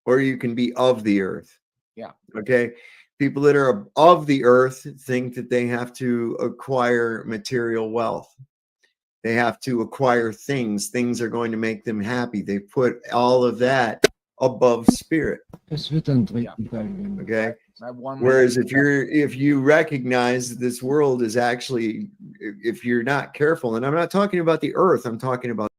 Speaker 7: or you can be of the earth.
Speaker 3: Yeah.
Speaker 7: Okay. People that are of the earth think that they have to acquire material wealth. They have to acquire things. Things are going to make them happy. They put all of that above spirit. Okay. Whereas if you recognize that this world is actually, if you're not careful, and I'm not talking about the earth, I'm talking about